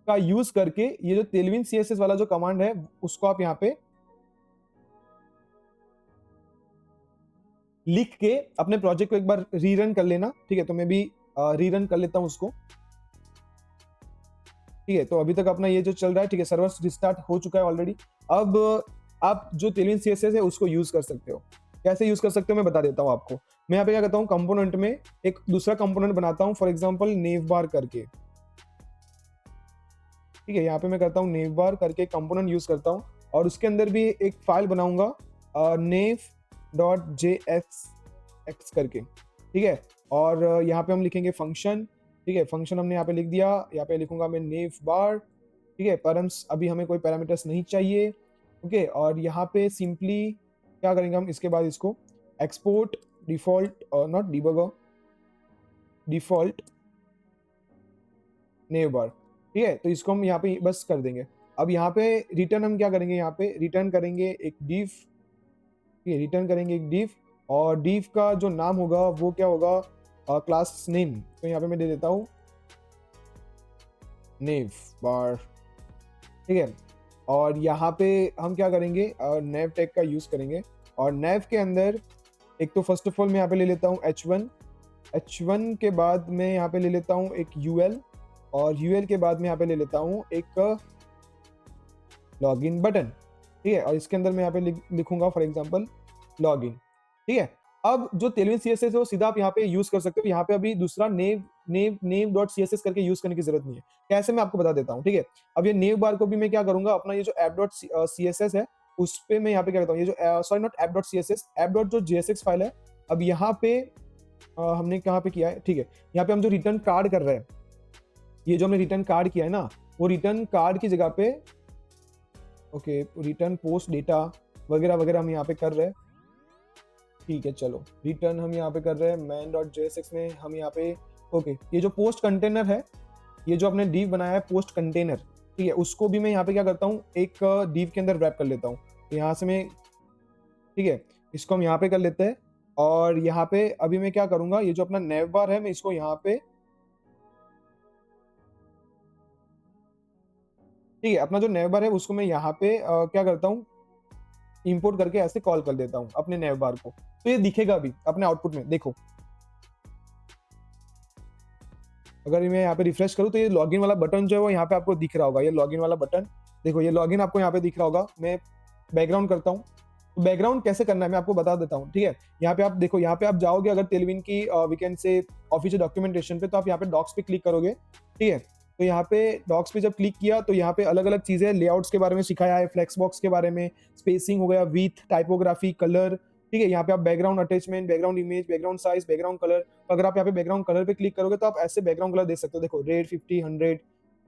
का यूज करके ये जो tailwind css वाला जो कमांड है उसको आप यहाँ पे लिख के अपने प्रोजेक्ट को एक बार रीरन कर लेना। ठीक है, तो मैं भी रीरन कर लेता हूं उसको। ठीक है, तो अभी तक अपना ये जो चल रहा है, ठीक है, सर्वर रिस्टार्ट हो चुका है ऑलरेडी। अब आप जो tailwind css है उसको यूज कर सकते हो। कैसे यूज कर सकते हो मैं बता देता हूं आपको। मैं यहाँ पे क्या करता हूँ, कंपोनेंट में एक दूसरा कंपोनेंट बनाता हूँ, फॉर एग्जाम्पल नेवबार करके। ठीक है, यहाँ पे मैं करता हूँ नेवबार करके कंपोनेंट यूज करता हूँ, और उसके अंदर भी एक फाइल बनाऊंगा nav.jsx करके। ठीक है, और यहाँ पे हम लिखेंगे फंक्शन। ठीक है, फंक्शन हमने यहाँ पे लिख दिया, यहाँ पे लिखूंगा मैं नेवबार। ठीक है, परम्स अभी हमें कोई पैरामीटर्स नहीं चाहिए। ओके, और यहाँ पे सिंपली क्या करेंगे हम, इसके बाद इसको export default not debugger, default navbar. ठीक है, तो इसको हम यहाँ पे बस कर देंगे। अब यहाँ पे रिटर्न हम क्या करेंगे, यहाँ पे रिटर्न करेंगे एक div। ठीक है, रिटर्न करेंगे एक div, और div का जो नाम होगा वो क्या होगा, क्लास नेम। तो यहाँ पे मैं दे देता हूँ नेवबार। ठीक है, और यहाँ पे हम क्या करेंगे, नेव टैग का यूज करेंगे, और नेव के अंदर एक तो फर्स्ट ऑफ ऑल मैं यहाँ पे ले लेता हूँ h1 के बाद मैं यहाँ पे ले लेता हूँ एक ul, और ul के बाद मैं यहाँ पे ले लेता हूँ एक लॉगिन बटन। ठीक है, और इसके अंदर मैं यहाँ पे लिखूंगा फॉर एग्जांपल लॉगिन। ठीक है, अब जो tailwind css है वो सीधा आप यहाँ पे यूज कर सकते हो। यहाँ पे अभी दूसरा name.css करके यूज करने की जरूरत नहीं है। कैसे मैं आपको बता देता हूँ। ठीक है, अब ये नेव बार को भी मैं क्या करूंगा, अपना ये जो app.css है उस पे मैं यहाँ पे क्या करता हूँ, ये जो sorry not app.css, app.jsx file है अब यहाँ पे हमने कहाँ पे किया है, ठीक है, यहाँ पे हम जो रिटर्न कार्ड कर रहे हैं, ये जो हमने रिटर्न कार्ड किया है ना, वो रिटर्न कार्ड की जगह पे ओके रिटर्न पोस्ट डेटा वगैरह वगैरह हम यहाँ पे कर रहे हैं। ठीक है, चलो रिटर्न हम यहाँ पे कर रहे हैं main.jsx में हम यहाँ पे ओके ये जो पोस्ट कंटेनर है, ये जो आपने div बनाया है पोस्ट कंटेनर, ठीक है, उसको भी मैं यहाँ पे क्या करता हूँ, एक div के अंदर रैप कर लेता हूँ। तो यहाँ से मैं ठीक है, इसको हम यहाँ पे कर लेते हैं और यहाँ पे अभी मैं क्या करूंगा, ये जो अपना nav bar है मैं इसको यहाँ पे ठीक है, अपना जो nav bar है उसको मैं यहाँ पे क्या करता हूँ, इंपोर्ट करके ऐसे कॉल कर देता हूँ अपने nav bar को। तो ये दिखेगा भी अपने आउटपुट में, देखो अगर मैं यहाँ पे रिफ्रेश करूँ तो ये लॉगिन वाला बटन जो है वो यहाँ पे आपको दिख रहा होगा, ये लॉगिन वाला बटन देखो, ये लॉगिन आपको यहाँ पे दिख रहा होगा। मैं बैकग्राउंड करता हूँ, तो बैकग्राउंड कैसे करना है मैं आपको बता देता हूँ, ठीक है। यहाँ पे आप देखो, यहाँ पे आप जाओगे अगर टेलविन की वीकेंड से ऑफिशियल डॉक्यूमेंटेशन पे, तो आप यहाँ पे डॉक्स पे क्लिक करोगे, ठीक है। तो यहाँ पे डॉक्स पे जब क्लिक किया तो यहाँ पे अलग अलग चीजें लेआउट्स के बारे में सिखाया है, फ्लेक्स बॉक्स के बारे में, स्पेसिंग हो गया, विथ, टाइपोग्राफी, कलर, ठीक है। यहाँ पे आप background attachment, background image, background size, background colour, तो अगर आप यहाँ पे बैकग्राउंड कलर पे क्लिक करोगे तो आप ऐसे बैकग्राउंड कलर देख सकते हो, देखो रेड, 50, 100,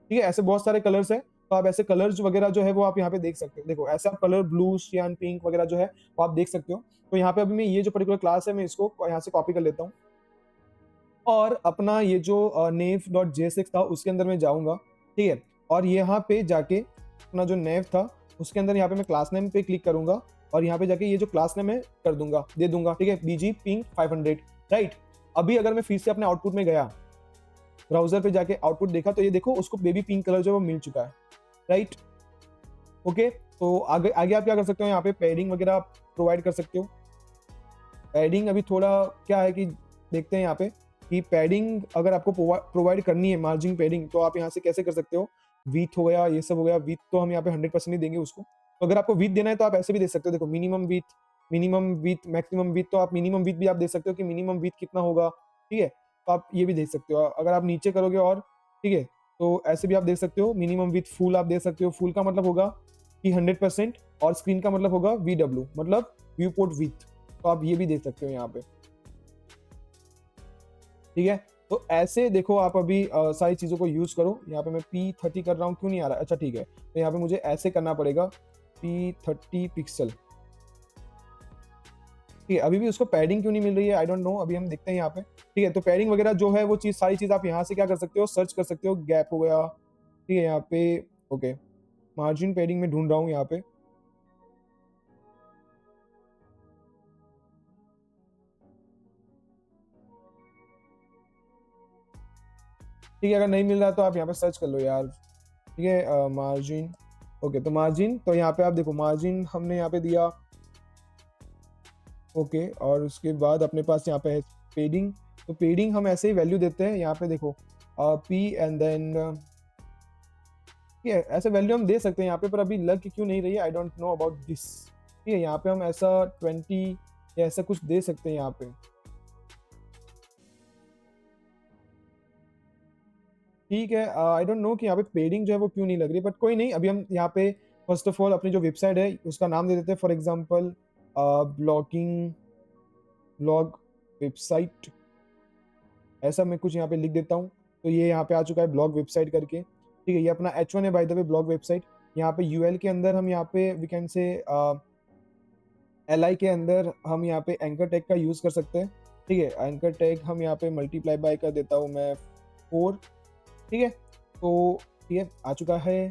ठीक है, ऐसे बहुत सारे कलर्स है। तो आप ऐसे कलर्स वगैरह जो है वो आप यहाँ पे देख सकते हो, देखो ऐसे आप कलर ब्लू, सियान, पिंक वगैरह जो है वो आप देख सकते हो। तो यहाँ पे अभी मैं ये जो पर्टिकुलर क्लास है मैं इसको यहाँ से कॉपी कर लेता हूँ और अपना ये जो nav.jsx था उसके अंदर मैं जाऊंगा, ठीक है। और यहाँ पे जाके अपना जो nav था उसके अंदर यहाँ पे मैं क्लास नेम पे क्लिक करूंगा और यहाँ पे जाके ये जो क्लास नेम है कर दूंगा, दे दूंगा, ठीक है, bg ping 500, राइट। अभी अगर मैं फिर से अपने आउटपुट में गया, ब्राउजर पे जाके आउटपुट देखा, तो ये देखो उसको बेबी पिंक कलर जो है वो मिल चुका है, राइट। ओके, तो आगे आगे आप क्या कर सकते हो, यहाँ पे पैडिंग वगैरह प्रोवाइड कर सकते हो। पैडिंग अभी थोड़ा क्या है कि देखते हैं यहाँ पे कि पैडिंग अगर आपको प्रोवाइड करनी है, मार्जिन पैडिंग, तो आप यहाँ से कैसे कर सकते हो, विथ हो गया, ये सब हो गया। विथ तो हम यहाँ पे 100% ही देंगे उसको, तो अगर आपको विथ देना है तो आप ऐसे भी दे सकते हो, देखो मिनिमम विथ, मैक्सिमम विथ, तो आप मिनिमम विथ भी आप दे सकते हो कि मिनिमम विथ कितना होगा, ठीक है। तो आप ये भी देख सकते हो, अगर आप नीचे करोगे और ठीक है, तो ऐसे भी आप देख सकते हो, मिनिमम विथ फुल आप दे सकते हो। फुल का मतलब होगा कि 100% और स्क्रीन का मतलब होगा VW, मतलब व्यू पोर्ट विथ, तो आप ये भी देख सकते हो यहाँ पे, ठीक है। तो ऐसे देखो आप अभी सारी चीजों को यूज करो। यहाँ पे मैं P30 कर रहा हूँ, क्यों नहीं आ रहा, अच्छा ठीक है, तो यहाँ पे मुझे ऐसे करना पड़ेगा P30 पिक्सल, ठीक है। अभी भी उसको पैडिंग क्यों नहीं मिल रही है, आई डोंट नो, अभी हम देखते हैं यहाँ पे, ठीक है। तो पैडिंग वगैरह जो है वो चीज, सारी चीज आप यहाँ से क्या कर सकते हो, सर्च कर सकते हो, गैप हो गया, ठीक है, यहाँ पे ओके, मार्जिन पैडिंग में ढूंढ रहा हूँ यहाँ पे, ठीक है। अगर नहीं मिल रहा तो आप यहाँ पे सर्च कर लो यार, ठीक है, मार्जिन, ओके। तो मार्जिन, तो यहाँ पे आप देखो मार्जिन हमने यहाँ पे दिया, ओके। और उसके बाद अपने पास यहाँ पे है पेडिंग, तो पेडिंग हम ऐसे ही वैल्यू देते हैं, यहाँ पे देखो P एंड देन ठीक है, ऐसे वैल्यू हम दे सकते हैं यहाँ पे, पर अभी लग क्यों नहीं रही है, I don't know about this, ठीक है। यहाँ पे हम ऐसा 20 या ऐसा कुछ दे सकते हैं यहाँ पे, ठीक है। आई डोंट नो कि यहाँ पे पेडिंग जो है वो क्यों नहीं लग रही, बट कोई नहीं, अभी हम यहाँ पे फर्स्ट ऑफ ऑल अपनी जो वेबसाइट है उसका नाम दे देते हैं, for example blogging blog website, ऐसा मैं कुछ यहाँ पे लिख देता हूँ। तो ये यहाँ पे आ चुका है ब्लॉग वेबसाइट करके, ठीक है। ये अपना H1 है by the way, blog website. यहाँ पे UL के अंदर हम यहाँ पे वी कैन से LI के अंदर हम यहाँ पे एंकर टैग का यूज कर सकते हैं, ठीक है। एंकर टैग हम यहाँ पे मल्टीप्लाई बाय कर देता हूँ मैं 4, ठीक है। तो ये आ चुका है,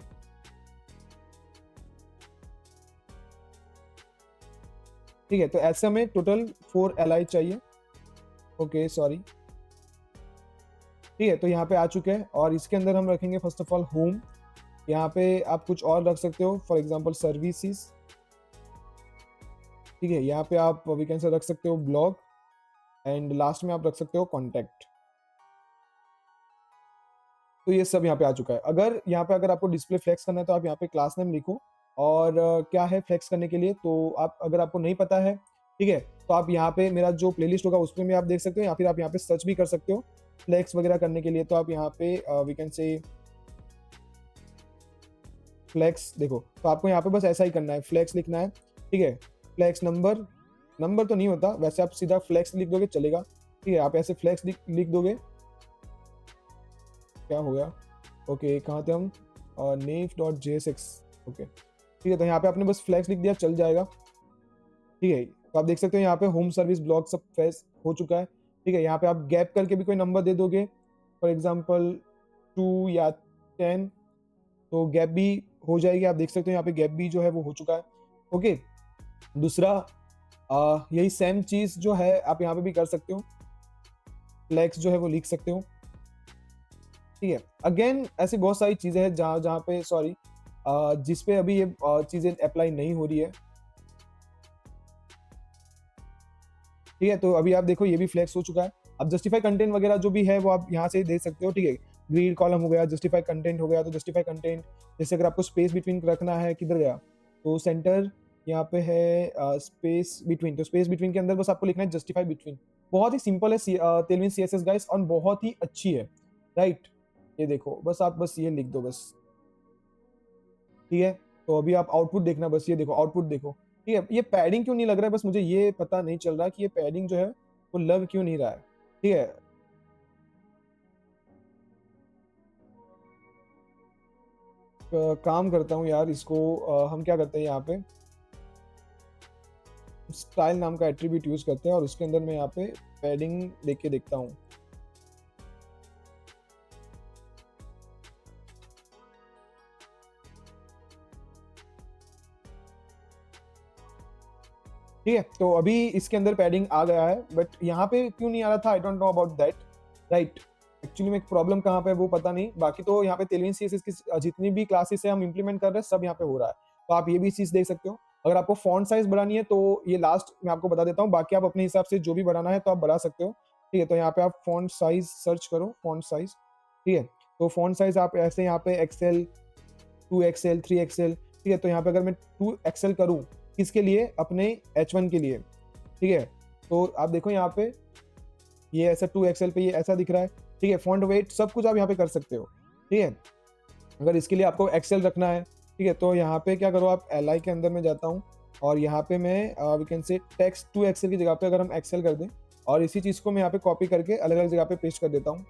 ठीक है। तो ऐसे हमें टोटल 4 LI चाहिए, ओके सॉरी, ठीक है। तो यहाँ पे आ चुके हैं और इसके अंदर हम रखेंगे फर्स्ट ऑफ ऑल होम, यहाँ पे आप कुछ और रख सकते हो, फॉर एग्जांपल सर्विसेज, ठीक है। यहाँ पे आप वी कैन से रख सकते हो ब्लॉग एंड लास्ट में आप रख सकते हो कॉन्टैक्ट। तो ये सब यहाँ पे आ चुका है। अगर यहाँ पे अगर आपको डिस्प्ले फ्लेक्स करना है तो आप यहाँ पे क्लास नेम लिखो और क्या है फ्लेक्स करने के लिए, तो आप अगर आपको नहीं पता है, ठीक है, तो आप यहाँ पे मेरा जो प्लेलिस्ट होगा उसमें भी आप देख सकते हो, या फिर आप यहाँ पे सर्च भी कर सकते हो फ्लेक्स वगैरह करने के लिए। तो आप यहाँ पे वी कैन से फ्लेक्स देखो, तो आपको यहाँ पे बस ऐसा ही करना है, फ्लेक्स लिखना है, ठीक है, फ्लेक्स नंबर नंबर तो नहीं होता, वैसे आप सीधा फ्लेक्स लिख दोगे चलेगा, ठीक है। आप ऐसे फ्लेक्स लिख दोगे, क्या हो गया, ओके कहाँ थे हम, nave.jsx, ओके ठीक है। तो यहाँ पे आपने बस फ्लेक्स लिख दिया, चल जाएगा, ठीक है। तो आप देख सकते हो यहाँ पे होम सर्विस ब्लॉक सब फेस हो चुका है, ठीक है। यहाँ पे आप गैप करके भी कोई नंबर दे दोगे, फॉर एग्जाम्पल 2 या 10, तो गैप भी हो जाएगी। आप देख सकते हो यहाँ पे गैप भी जो है वो हो चुका है, ओके। दूसरा यही सेम चीज जो है आप यहाँ पे भी कर सकते हो, फ्लेक्स जो है वो लिख सकते हो, ठीक है। अगेन ऐसी बहुत सारी चीजें हैं जहाँ जहाँ पे सॉरी जिस पे अभी ये चीजें अप्लाई नहीं हो रही है, ठीक है। तो अभी आप देखो ये भी फ्लेक्स हो चुका है। अब जस्टिफाई कंटेंट वगैरह जो भी है वो आप यहाँ से दे सकते हो, ठीक है। ग्रीड कॉलम हो गया, जस्टिफाई कंटेंट हो गया, तो जस्टिफाई कंटेंट जैसे अगर आपको स्पेस बिटवीन रखना है, किधर गया, तो सेंटर यहाँ पे है स्पेस बिटवीन, तो स्पेस बिटवीन के अंदर बस आपको लिखना है जस्टिफाई बिटवीन। बहुत ही सिंपल है तेलविन CSS गाइस, और बहुत ही अच्छी है, राइट। ये देखो बस आप बस ये लिख दो बस, ठीक है। तो अभी आप आउटपुट देखना, बस ये देखो आउटपुट देखो, ठीक है। ये पैडिंग क्यों नहीं लग रहा है, बस मुझे ये पता नहीं चल रहा कि ये पैडिंग जो है वो लग क्यों नहीं रहा है, ठीक है। काम करता हूँ यार इसको, हम क्या करते हैं यहाँ पे स्टाइल नाम का एट्रीब्यूट यूज करते हैं, और उसके अंदर मैं यहाँ पे पैडिंग देख के देखता हूँ, ठीक है। तो अभी इसके अंदर पैडिंग आ गया है, बट यहाँ पे क्यों नहीं आ रहा था, I don't know about that, right. Actually में एक प्रॉब्लम कहाँ पे है वो पता नहीं, बाकी तो यहाँ पे तेलविन CSS की जितनी भी क्लासेस है हम इंप्लीमेंट कर रहे हैं सब यहाँ पे हो रहा है। तो आप ये भी चीज देख सकते हो। अगर आपको फॉन्ट साइज बढ़ानी है तो ये लास्ट मैं आपको बता देता हूँ, बाकी आप अपने हिसाब से जो भी बढ़ाना है तो आप बढ़ा सकते हो, ठीक है। तो यहाँ पे आप फॉन्ट साइज सर्च करो, फॉन्ट साइज, ठीक है। तो फॉन्ट साइज आप ऐसे यहाँ पे एक्सेल 2XL 3XL, ठीक है। तो यहाँ पे अगर मैं 2XL करूँ किसके लिए, अपने H1 के लिए, ठीक है। तो आप देखो यहाँ पे ये ऐसा 2XL पे ये ऐसा दिख रहा है, ठीक है। फॉन्ट वेट सब कुछ आप यहाँ पे कर सकते हो, ठीक है। अगर इसके लिए आपको एक्सेल रखना है, ठीक है, तो यहाँ पे क्या करो आप LI के अंदर में जाता हूँ, और यहाँ पे मैं वी कैन से टेक्स्ट 2XL की जगह पे अगर हम एक्सेल कर दें, और इसी चीज को मैं यहाँ पे कॉपी करके अलग अलग जगह पे पेस्ट कर देता हूँ,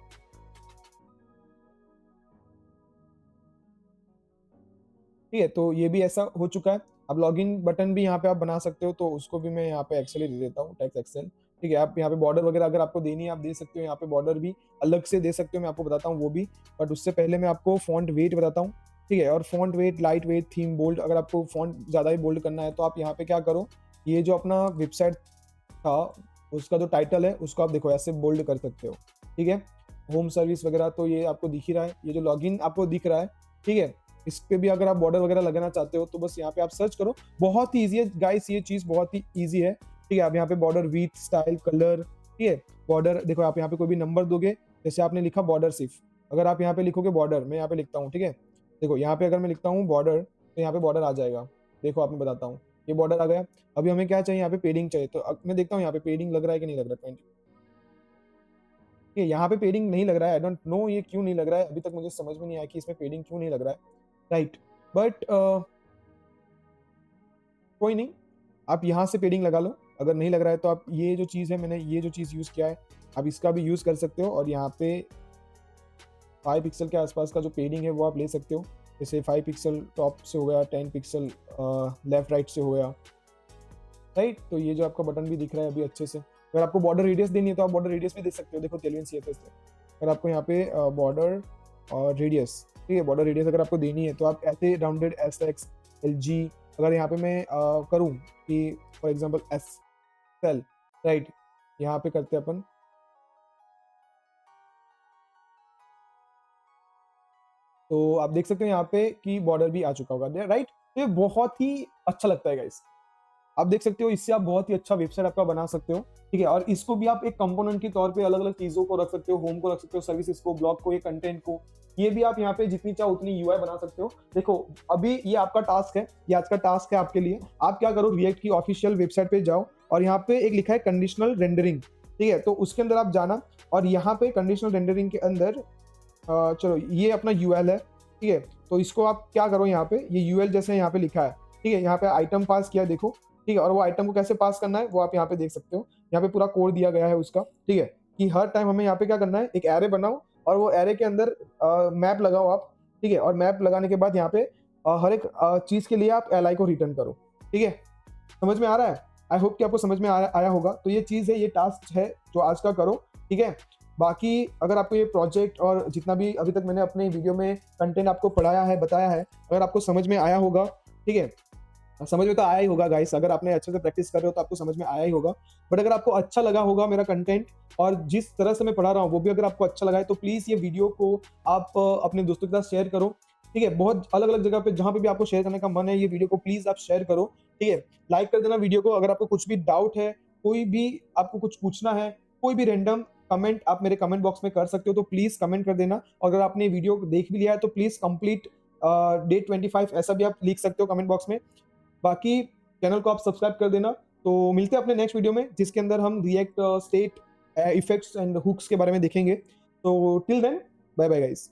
ठीक है। तो ये भी ऐसा हो चुका है। अब लॉगिन बटन भी यहाँ पे आप बना सकते हो, तो उसको भी मैं यहाँ पे एक्सेल ही दे देता हूँ, टेक्स्ट एक्सेल, ठीक है। आप यहाँ पे बॉर्डर वगैरह अगर आपको देनी है आप दे सकते हो, यहाँ पे बॉर्डर भी अलग से दे सकते हो, मैं आपको बताता हूँ वो भी। बट उससे पहले मैं आपको फॉन्ट वेट बताता हूँ, ठीक है। और font weight, light weight, theme bold, अगर आपको फॉन्ट ज़्यादा ही बोल्ड करना है तो आप यहाँ पे क्या करो, ये जो अपना वेबसाइट था उसका जो टाइटल है उसको आप देखो ऐसे बोल्ड कर सकते हो, ठीक है। होम सर्विस वगैरह तो ये आपको दिख ही रहा है, ये जो लॉगिन आपको दिख रहा है, ठीक है। इस पे भी अगर आप बॉर्डर वगैरह लगाना चाहते हो तो बस यहाँ पे आप सर्च करो, बहुत ही ईजी है गाइस, ये चीज बहुत ही ईजी है, ठीक है। आप यहाँ पे बॉर्डर विथ स्टाइल कलर, ठीक है। बॉर्डर देखो आप यहाँ पे कोई भी नंबर दोगे, जैसे आपने लिखा बॉर्डर सिर्फ, अगर आप यहाँ पे लिखोगे बॉर्डर, मैं यहाँ पे लिखता हूँ, ठीक है। देखो यहाँ पे अगर मैं लिखता हूँ बॉर्डर, तो यहाँ पे बॉर्डर आ जाएगा, देखो आप, मैं बताता हूँ, ये बॉर्डर आ गया। अभी हमें क्या चाहिए, यहाँ पे पेडिंग चाहिए, तो अब मैं देखता हूँ यहाँ पे पेडिंग लग रहा है कि नहीं लग रहा है, ठीक है। यहाँ पे पेडिंग नहीं लग रहा है, आई डोंट नो ये क्यों नहीं लग रहा है, अभी तक मुझे समझ में नहीं आया कि इसमें पेडिंग क्यों नहीं लग रहा है, राइट। बट कोई नहीं, आप यहाँ से पेडिंग लगा लो, अगर नहीं लग रहा है तो आप ये जो चीज़ है, मैंने ये जो चीज़ यूज़ किया है, आप इसका भी यूज़ कर सकते हो, और यहाँ पे 5 पिक्सल के आसपास का जो पेडिंग है वो आप ले सकते हो, जैसे 5 पिक्सल टॉप से हो गया, 10 पिक्सल लेफ्ट राइट से हो गया, राइट। तो ये जो आपका बटन भी दिख रहा है अभी अच्छे से। अगर आपको बॉर्डर रेडियस देनी है तो आप बॉर्डर रेडियस भी दे सकते हो, देखो तेलविन CSS से अगर आपको यहाँ पे बॉर्डर और रेडियस, ठीक है, बॉर्डर रेडियस अगर आपको देनी है तो आप ऐसे राउंडेड SX LG, अगर यहाँ पे मैं करूँ कि फॉर एग्जाम्पल SL, राइट, यहाँ पे करते हैं अपन, तो आप देख सकते हो यहाँ पे कि बॉर्डर भी आ चुका होगा, राइट। तो ये बहुत ही अच्छा लगता है गाइस, आप देख सकते हो, इससे आप बहुत ही अच्छा वेबसाइट आपका बना सकते हो, ठीक है। और इसको भी आप एक कंपोनेंट के तौर पे अलग अलग चीजों को रख सकते हो, होम को रख सकते हो, सर्विसेज को, ब्लॉग को, ये कंटेंट को, ये भी आप यहाँ पे जितनी चाहो उतनी यूआई बना सकते हो। देखो अभी ये आपका टास्क है, ये आज का टास्क है आपके लिए। आप क्या करो, रिएक्ट की ऑफिशियल वेबसाइट पे जाओ, और यहाँ पे एक लिखा है कंडीशनल रेंडरिंग, ठीक है। तो उसके अंदर आप जाना, और यहाँ पे कंडीशनल रेंडरिंग के अंदर चलो ये अपना यूएल है, ठीक है। तो इसको आप क्या करो, यहाँ पे ये यूएल जैसे यहाँ पे लिखा है, ठीक है, यहाँ पे आइटम पास किया, देखो ठीक है? और वो आइटम को कैसे पास करना है वो आप यहाँ पे देख सकते हो। यहाँ पे पूरा कोड दिया गया है उसका, ठीक है? कि हर टाइम हमें यहाँ पे क्या करना है, एक एरे बनाओ और वो एरे के अंदर मैप लगाओ आप, ठीक है? और मैप लगाने के बाद यहाँ पे हर एक चीज़ के लिए आप li को रिटर्न करो, ठीक है? समझ में आ रहा है? आई होप कि आपको समझ में आया आया होगा। तो ये चीज़ है, ये टास्क है जो आज का करो, ठीक है? बाकी अगर आपको ये प्रोजेक्ट और जितना भी अभी तक मैंने अपने वीडियो में कंटेंट आपको पढ़ाया है, बताया है, अगर आपको समझ में आया होगा, ठीक है? समझ में तो आया ही होगा गाइस, अगर आपने अच्छे से प्रैक्टिस कर रहे हो तो आपको समझ में आया ही होगा। बट अगर आपको अच्छा लगा होगा मेरा कंटेंट और जिस तरह से मैं पढ़ा रहा हूँ वो भी अगर आपको अच्छा लगा है तो प्लीज़ ये वीडियो को आप अपने दोस्तों के साथ शेयर करो, ठीक है? बहुत अलग-अलग जगह पे जहाँ पे भी आपको शेयर करने का मन है, ये वीडियो को प्लीज़ आप शेयर करो, ठीक है? लाइक कर देना वीडियो को। अगर आपको कुछ भी डाउट है, कोई भी आपको कुछ पूछना है, कोई भी रैंडम कमेंट आप मेरे कमेंट बॉक्स में कर सकते हो, तो प्लीज़ कमेंट कर देना। और अगर आपने वीडियो को देख भी लिया है तो प्लीज़ कंप्लीट डे 25 ऐसा भी आप लिख सकते हो कमेंट बॉक्स में। बाकी चैनल को आप सब्सक्राइब कर देना। तो मिलते हैं अपने नेक्स्ट वीडियो में जिसके अंदर हम React state effects and hooks के बारे में देखेंगे। तो till then bye bye guys.